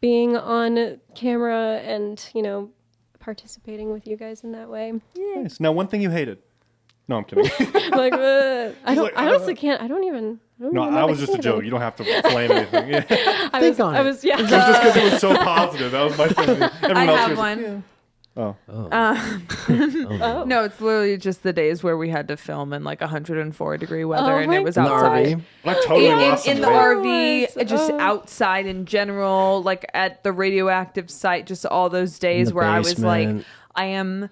being on camera and, participating with you guys in that way. nice. Now, one thing you hated. No, I'm kidding. Like, like, I honestly can't. I don't even no, know that what was I just a hated. joke. You don't have to flame anything. Yeah. I Think was, on I it. was, yeah. Just because it was so positive. That was my thing. Everyone I else have was like, one. oh. Oh. No, it's literally just the days where we had to film in like 104-degree weather Oh and my it was In the outside. RV. I totally lost In some the weight. RV, Yes. just Oh. outside in general, like at the radioactive site, just all those days the where I was like, basement. I am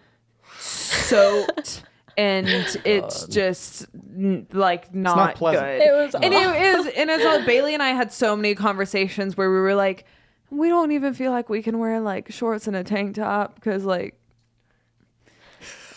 soaked. And it's just like not pleasant. good. It was and it's Bailey and I had so many conversations where we were like, We don't even feel like we can wear like shorts and a tank top because like.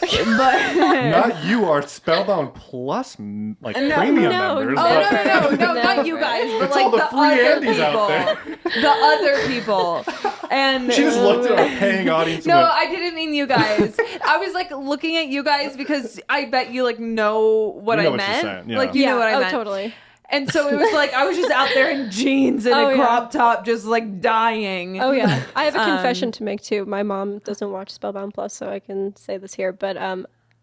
But Not you are Spellbound Plus like premium no, members. no. but no, not you guys, but It's like all the the free other Andes out people, the other people, and She just looked at our paying audience. No, and went, I didn't mean you guys. I was like looking at you guys because I bet you like know what You know I what she's meant. saying, yeah. Like you know what I meant. Totally. And so it was like I was just out there in jeans and Oh, a yeah. crop top, just like dying. Oh yeah, I have a confession to make too. My mom doesn't watch Spellbound Plus, so I can say this here. But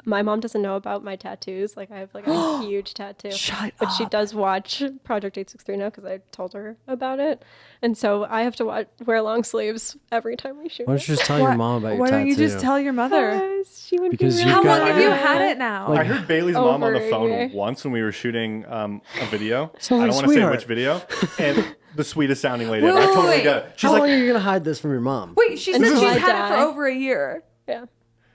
my mom doesn't know about my tattoos. Like I have like a huge tattoo. Shut But she does watch Project 863 now because I told her about it, and so I have to wear long sleeves every time we shoot. Why don't you just tell your mom about your Why tattoo? don't you just tell your mother? Because she would Because be you've How got- long have you I had it now? I heard Bailey's mom on the Over a phone year. once when we were shooting a video. Sounds I like don't want to say sweetheart. which video. And the sweetest sounding lady ever. I Wait, totally wait. get it. She's How long like, are you gonna hide this from your mom? Wait, she said Until she's I had it for die. over a year. Yeah.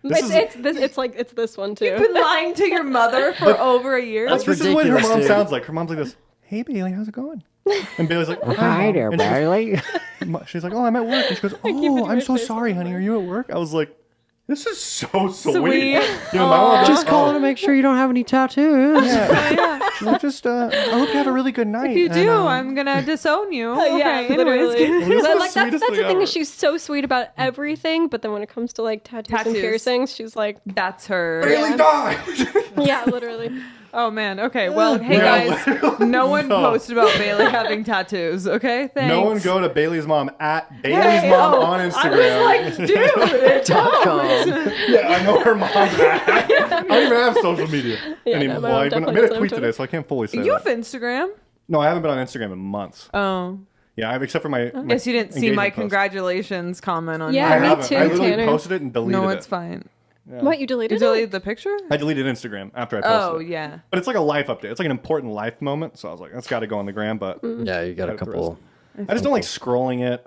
This It's this one too. You've been lying to your mother for over a year. That's this is what her ridiculous, mom dude. sounds like. Her mom's like this. Hey Bailey, how's it going? And Bailey's like, Hi Mom." there, And she goes, Bailey. She's like, oh, I'm at work. And she goes, keep oh, it to I'm so myself. sorry, honey. Are you at work? I was like, this is so sweet. Sweet. You know, my mom Just calling to make sure you don't have any tattoos. She's like, just, I hope you have a really good night. If you And, do, I'm gonna disown you. Yeah, Okay, literally. anyways. This is But, the like that's sweetest the thing thing ever. is she's so sweet about everything, but then when it comes to like tattoos and Tattoos. piercings, she's like, That's her. Bailey died. yeah, literally. Oh man. Okay. Well, hey Yeah, guys, literally. no one No. post about Bailey having tattoos. Okay. Thanks. No one go to Bailey's mom at Bailey's mom on Instagram. I was like, dude. .com. Yeah, I know her mom's at. I don't even have social media anymore. no, my mom Well, I definitely made a doesn't tweet have today, so I can't fully say You that. have Instagram? No, I haven't been on Instagram in months. Oh. Yeah, I have except for my. Guess you didn't see my engagement post. congratulations comment on Yeah, I mine. me haven't. too, I literally Tanner. posted it and deleted No, it. it's fine. What, you You deleted it? deleted the picture? I deleted Instagram after I posted Oh it. yeah. But it's like a life update. It's like an important life moment. So I was like, that's got to go on the gram. But Yeah, you got a couple. I just don't like scrolling it.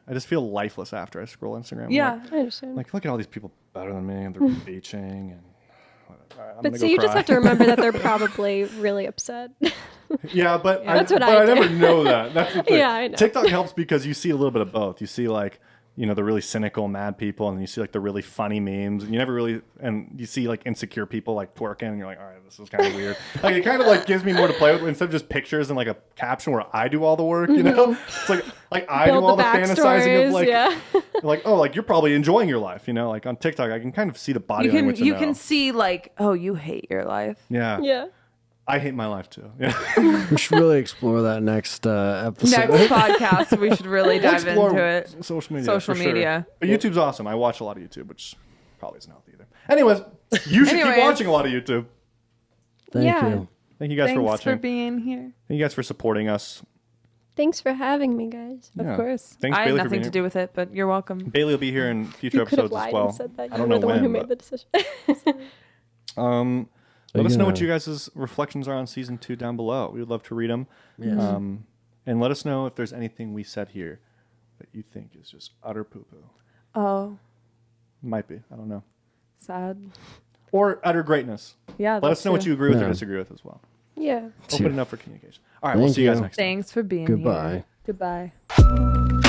I just feel lifeless after I scroll Instagram. I'm Yeah. Like, I understand. like, look at all these people better than me and they're beaching and. All right, I'm But gonna so go you just cry. have to remember that they're probably really upset. Yeah, but That's what but I I never do. know that. That's the thing. Yeah, I know. TikTok helps because you see a little bit of both. You see like, you know, the really cynical, mad people, and you see like the really funny memes, and you never really, and you see like insecure people like twerking, and you're like, all right, this is kind of weird. Like it kind of like gives me more to play with instead of just pictures and like a caption where I do all the work. You know, it's like I Build do all the the fantasizing backstories, of like, yeah. like oh, like you're probably enjoying your life. You know, like on TikTok, I can kind of see the body You can language. and you know. can see like, oh, you hate your life. yeah, Yeah. I hate my life too. Yeah. We should really explore that next episode. Next podcast, we should really dive Explore into it. Social media. Social for sure. media. But YouTube's awesome. I watch a lot of YouTube, which probably isn't healthy either. Anyways, you should keep Anyways. watching a lot of YouTube. Thank Yeah. you. Thank you guys Thanks for watching. being here. Thank you guys for supporting us. Thanks for having me, guys. Yeah. Of course. Thanks, I Bailey, had for being nothing to here. do with it, but you're welcome. Bailey will be here in future You could have episodes as lied well. and said that I you don't were know the one who when. made the decision. Let us know what gonna- you guys' reflections are on season 2 down below. We would love to read them. Yes. And let us know if there's anything we said here that you think is just utter poo poo. Oh, Might be. I don't know. sad. Or utter greatness. Yeah. Let us know what you agree with or Yeah. disagree with as well. Yeah. Open it up for communication. All right, we'll Thank see you guys you. next time. Thanks for being Goodbye. here. Goodbye.